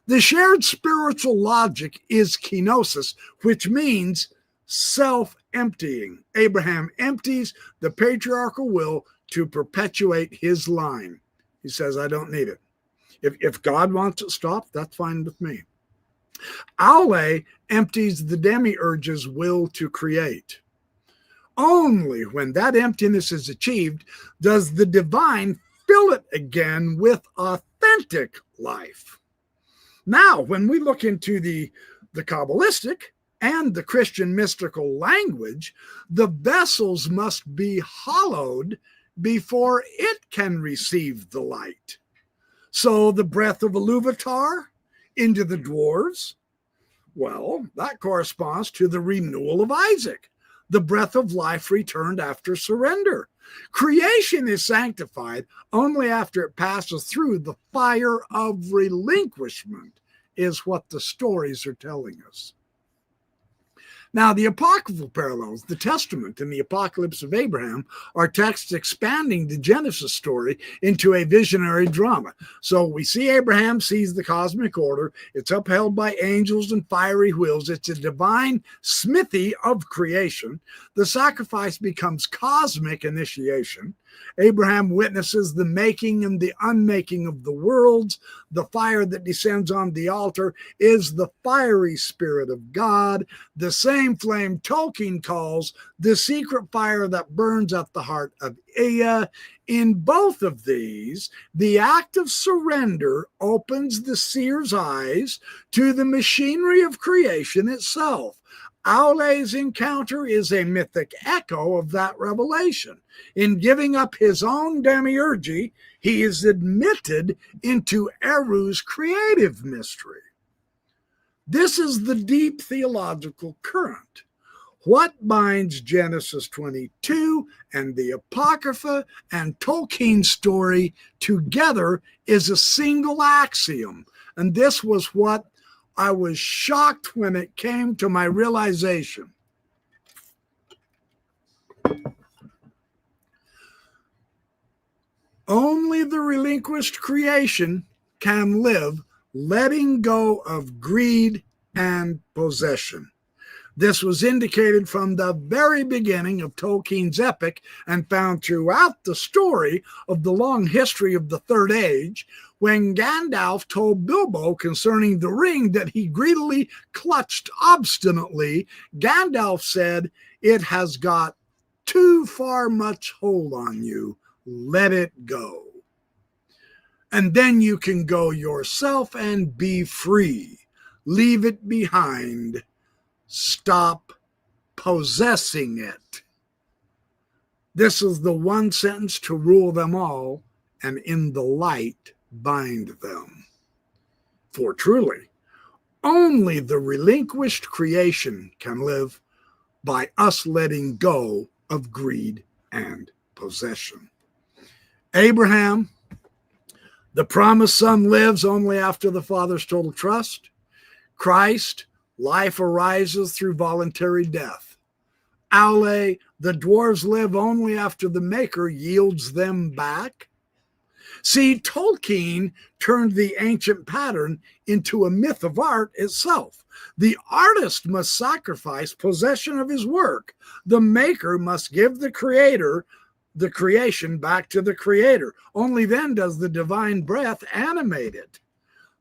The shared spiritual logic is kenosis, which means self-emptying. Abraham empties the patriarchal will to perpetuate his line. He says, I don't need it. If God wants it stopped, that's fine with me. Aulë empties the demiurge's will to create. Only when that emptiness is achieved does the divine fill it again with authentic life. Now, when we look into the Kabbalistic and the Christian mystical language, the vessels must be hollowed before it can receive the light. So the breath of Ilúvatar into the dwarves, well, that corresponds to the renewal of Isaac, the breath of life returned after surrender. Creation is sanctified only after it passes through the fire of relinquishment, is what the stories are telling us. Now, the apocryphal parallels, the Testament and the Apocalypse of Abraham, are texts expanding the Genesis story into a visionary drama. So we see Abraham sees the cosmic order. It's upheld by angels and fiery wheels. It's a divine smithy of creation. The sacrifice becomes cosmic initiation. Abraham witnesses the making and the unmaking of the worlds. The fire that descends on the altar is the fiery spirit of God, the same flame Tolkien calls the secret fire that burns at the heart of Ea. In both of these, the act of surrender opens the seer's eyes to the machinery of creation itself. Aulë's encounter is a mythic echo of that revelation. In giving up his own demiurgy, he is admitted into Eru's creative mystery. This is the deep theological current. What binds Genesis 22 and the Apocrypha and Tolkien's story together is a single axiom. And this was what I was shocked when it came to my realization. Only the relinquished creation can live letting go of greed and possession. This was indicated from the very beginning of Tolkien's epic and found throughout the story of the long history of the Third Age. When Gandalf told Bilbo concerning the ring that he greedily clutched obstinately, Gandalf said, "It has got too far much hold on you. Let it go. And then you can go yourself and be free. Leave it behind. Stop possessing it." This is the one sentence to rule them all, and in the light bind them. For truly, Only the relinquished creation can live by us letting go of greed and possession. Abraham, the promised son, lives only after the Father's total trust. Christ, life arises through voluntary death. Aulë, the dwarves live only after the Maker yields them back. See, Tolkien turned the ancient pattern into a myth of art itself. The artist must sacrifice possession of his work. The maker must give the creator the creation back to the creator. Only then does the divine breath animate it.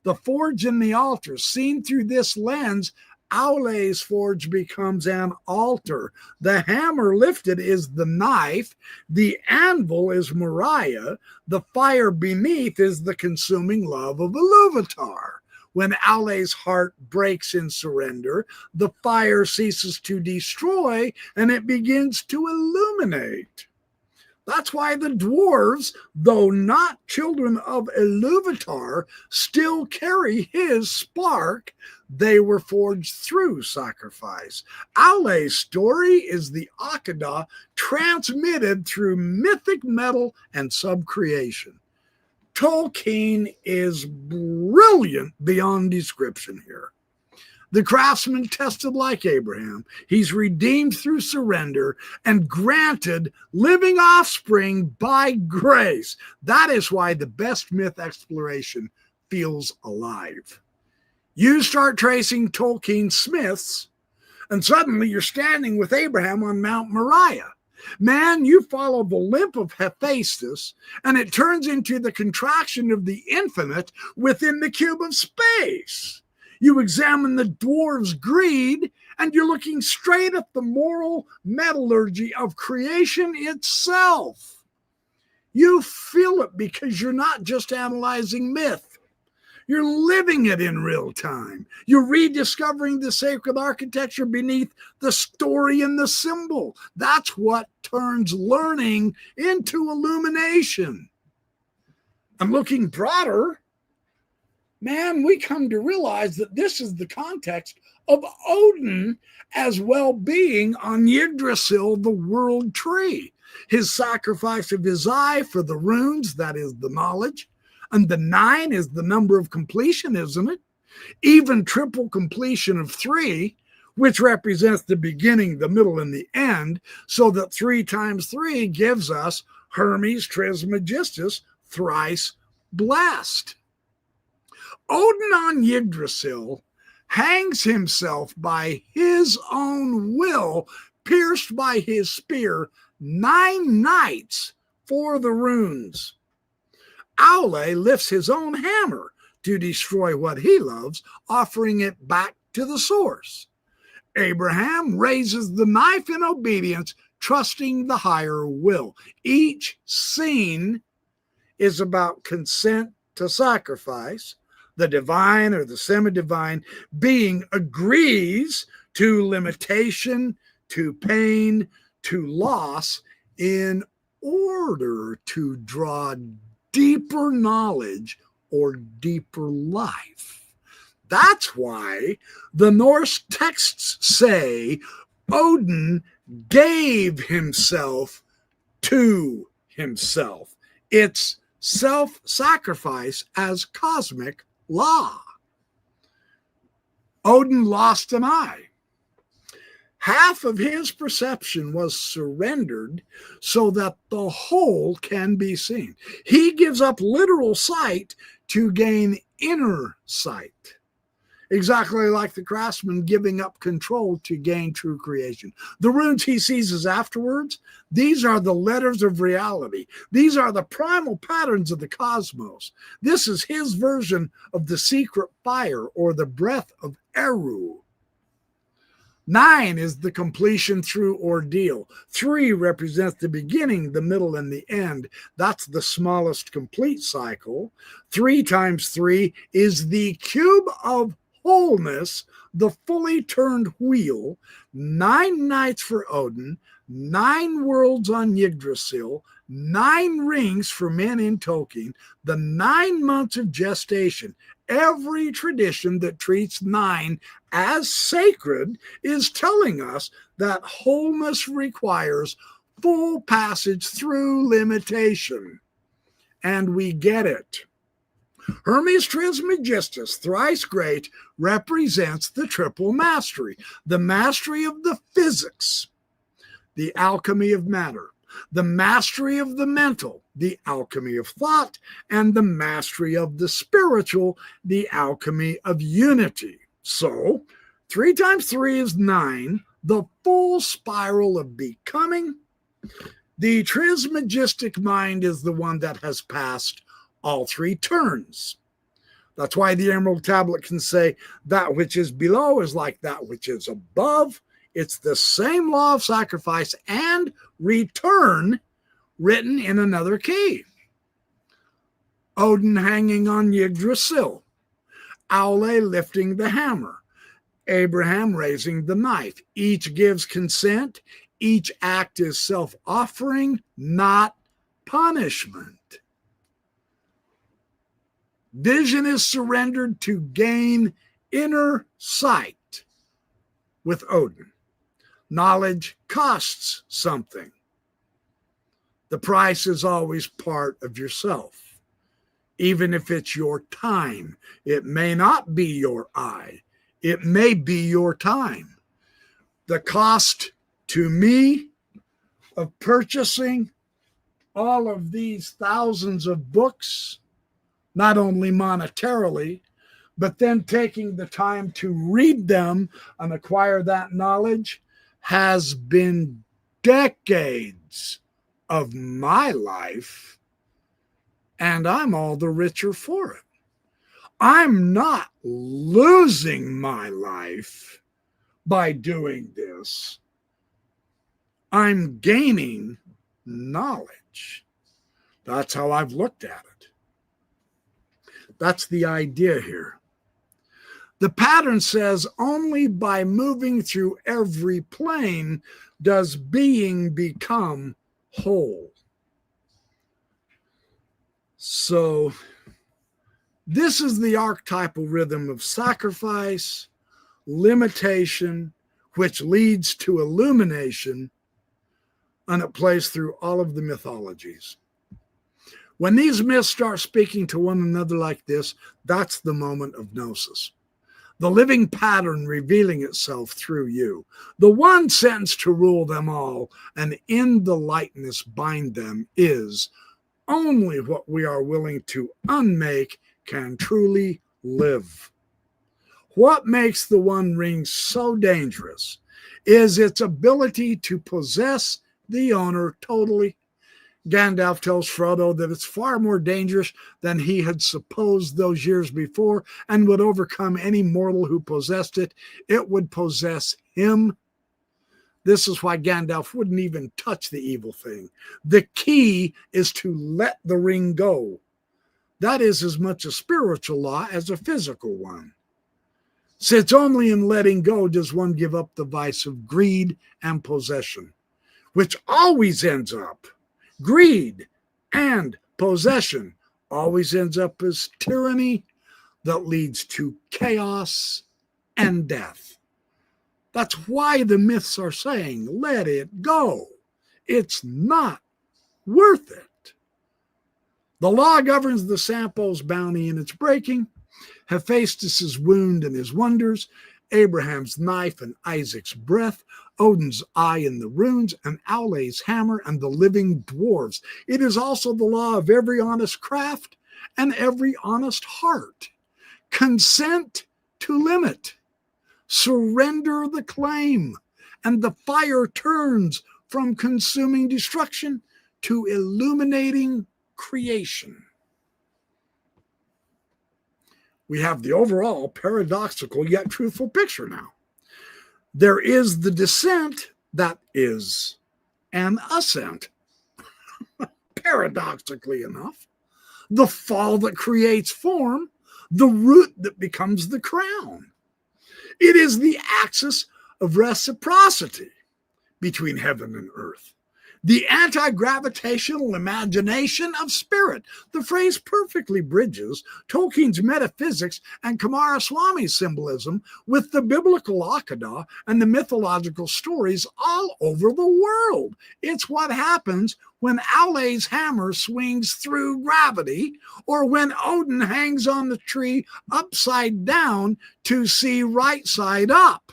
The forge and the altar, seen through this lens, Aulë's forge becomes an altar. The hammer lifted is the knife. The anvil is Moriah. The fire beneath is the consuming love of Iluvatar. When Aulë's heart breaks in surrender, the fire ceases to destroy and it begins to illuminate. That's why the dwarves, though not children of Iluvatar, still carry his spark. They were forged through sacrifice. Aulë's story is the Akada transmitted through mythic metal and subcreation. Tolkien is brilliant beyond description here. The craftsman tested like Abraham. He's redeemed through surrender and granted living offspring by grace. That is why the best myth exploration feels alive. You start tracing Tolkien's smiths, and suddenly you're standing with Abraham on Mount Moriah. Man, you follow the limp of Hephaestus, and it turns into the contraction of the infinite within the cube of space. You examine the dwarves' greed, and you're looking straight at the moral metallurgy of creation itself. You feel it because you're not just analyzing myth. You're living it in real time. You're rediscovering the sacred architecture beneath the story and the symbol. That's what turns learning into illumination. And looking broader, man, we come to realize that this is the context of Odin as well-being on Yggdrasil, the world tree. His sacrifice of his eye for the runes, that is the knowledge. And the 9 is the number of completion, isn't it? Even triple completion of 3, which represents the beginning, the middle, and the end, so that 3 times 3 gives us Hermes Trismegistus, thrice blessed. Odin on Yggdrasil hangs himself by his own will, pierced by his spear 9 nights for the runes. Aulë lifts his own hammer to destroy what he loves, offering it back to the source. Abraham raises the knife in obedience, trusting the higher will. Each scene is about consent to sacrifice. The divine or the semi-divine being agrees to limitation, to pain, to loss in order to draw deeper knowledge or deeper life. That's why the Norse texts say Odin gave himself to himself. It's self-sacrifice as cosmic law. Odin lost an eye. Half of his perception was surrendered so that the whole can be seen. He gives up literal sight to gain inner sight. Exactly like the craftsman giving up control to gain true creation. The runes he seizes afterwards, these are the letters of reality. These are the primal patterns of the cosmos. This is his version of the secret fire or the breath of Eru. 9 is the completion through ordeal. 3 represents the beginning, the middle, and the end. That's the smallest complete cycle. 3 times 3 is the cube of wholeness, the fully turned wheel. 9 nights for Odin, 9 worlds on Yggdrasil, 9 rings for men in Tolkien, the 9 months of gestation. Every tradition that treats 9 as sacred is telling us that wholeness requires full passage through limitation. And we get it. Hermes Trismegistus, thrice great, represents the triple mastery, the mastery of the physics, the alchemy of matter, the mastery of the mental, the alchemy of thought, and the mastery of the spiritual, the alchemy of unity. So, 3 times 3 is 9, the full spiral of becoming. The Trismegistic mind is the one that has passed all 3 turns. That's why the Emerald Tablet can say that which is below is like that which is above. It's the same law of sacrifice and return written in another key. Odin hanging on Yggdrasil, Aulë lifting the hammer, Abraham raising the knife. Each gives consent. Each act is self-offering, not punishment. Vision is surrendered to gain inner sight with Odin. Knowledge costs something. The price is always part of yourself. Even if it's your time, it may not be your eye. It may be your time. The cost to me of purchasing all of these thousands of books, not only monetarily, but then taking the time to read them and acquire that knowledge, has been decades of my life, and I'm all the richer for it. I'm not losing my life by doing this. I'm gaining knowledge. That's how I've looked at it. That's the idea here. The pattern says only by moving through every plane does being become whole. So this is the archetypal rhythm of sacrifice, limitation, which leads to illumination, and it plays through all of the mythologies. When these myths start speaking to one another like this, that's the moment of gnosis. The living pattern revealing itself through you. The one sentence to rule them all and in the likeness bind them is only what we are willing to unmake can truly live. What makes the One Ring so dangerous is its ability to possess the owner totally. Gandalf tells Frodo that it's far more dangerous than he had supposed those years before and would overcome any mortal who possessed it. It would possess him. This is why Gandalf wouldn't even touch the evil thing. The key is to let the ring go. That is as much a spiritual law as a physical one. Since only in letting go does one give up the vice of greed and possession, which always ends up. Greed and possession always ends up as tyranny that leads to chaos and death. That's why the myths are saying, let it go. It's not worth it. The law governs the Sampo's bounty and its breaking, Hephaestus' wound and his wonders, Abraham's knife and Isaac's breath, Odin's eye in the runes, and Aulë's hammer and the living dwarves. It is also the law of every honest craft and every honest heart. Consent to limit. Surrender the claim, and the fire turns from consuming destruction to illuminating creation. We have the overall paradoxical yet truthful picture now. There is the descent that is an ascent, paradoxically enough. The fall that creates form, the root that becomes the crown. It is the axis of reciprocity between heaven and earth. The anti-gravitational imagination of spirit. The phrase perfectly bridges Tolkien's metaphysics and Kumaraswamy's symbolism with the biblical Akada and the mythological stories all over the world. It's what happens when Aulë's hammer swings through gravity, or when Odin hangs on the tree upside down to see right side up.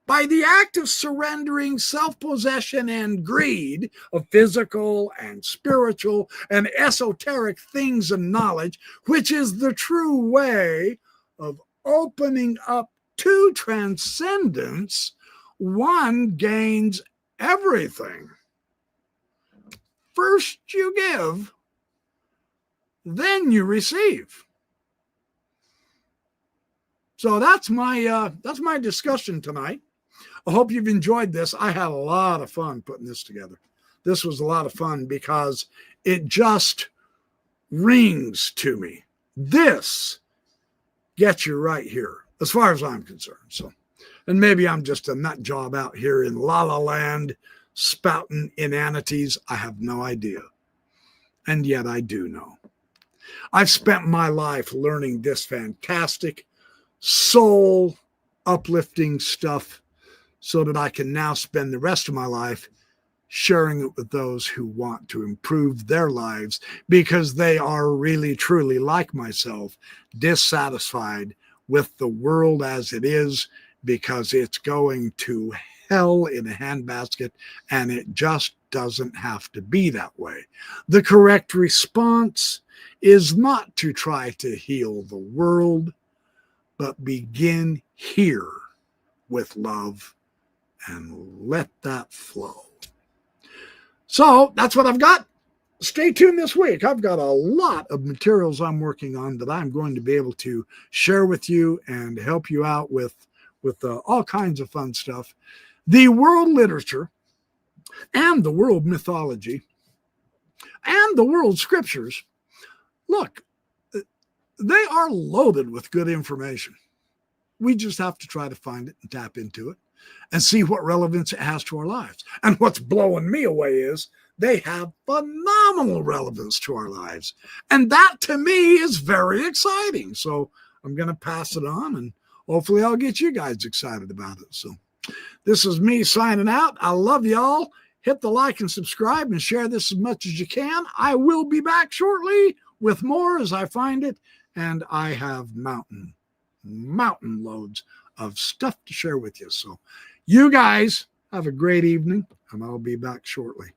By the act of surrendering self-possession and greed of physical and spiritual and esoteric things and knowledge, which is the true way of opening up to transcendence, one gains everything. First you give, then you receive. So that's my discussion tonight. I hope you've enjoyed this. I had a lot of fun putting this together. This was a lot of fun because it just rings to me. This gets you right here, as far as I'm concerned. So, and maybe I'm just a nut job out here in La La Land, spouting inanities. I have no idea. And yet I do know. I've spent my life learning this fantastic, soul uplifting stuff so that I can now spend the rest of my life sharing it with those who want to improve their lives, because they are really, truly, like myself, dissatisfied with the world as it is, because it's going to hell in a handbasket, and it just doesn't have to be that way. The correct response is not to try to heal the world, but begin here with love and let that flow. So that's what I've got. Stay tuned this week. I've got a lot of materials I'm working on that I'm going to be able to share with you and help you out with all kinds of fun stuff. The world literature and the world mythology and the world scriptures, look, they are loaded with good information. We just have to try to find it and tap into it and see what relevance it has to our lives. And what's blowing me away is they have phenomenal relevance to our lives. And that to me is very exciting. So I'm going to pass it on, and hopefully I'll get you guys excited about it. So this is me signing out. I love y'all. Hit the like and subscribe and share this as much as you can. I will be back shortly with more as I find it. And I have mountain loads of stuff to share with you. So you guys have a great evening, and I'll be back shortly.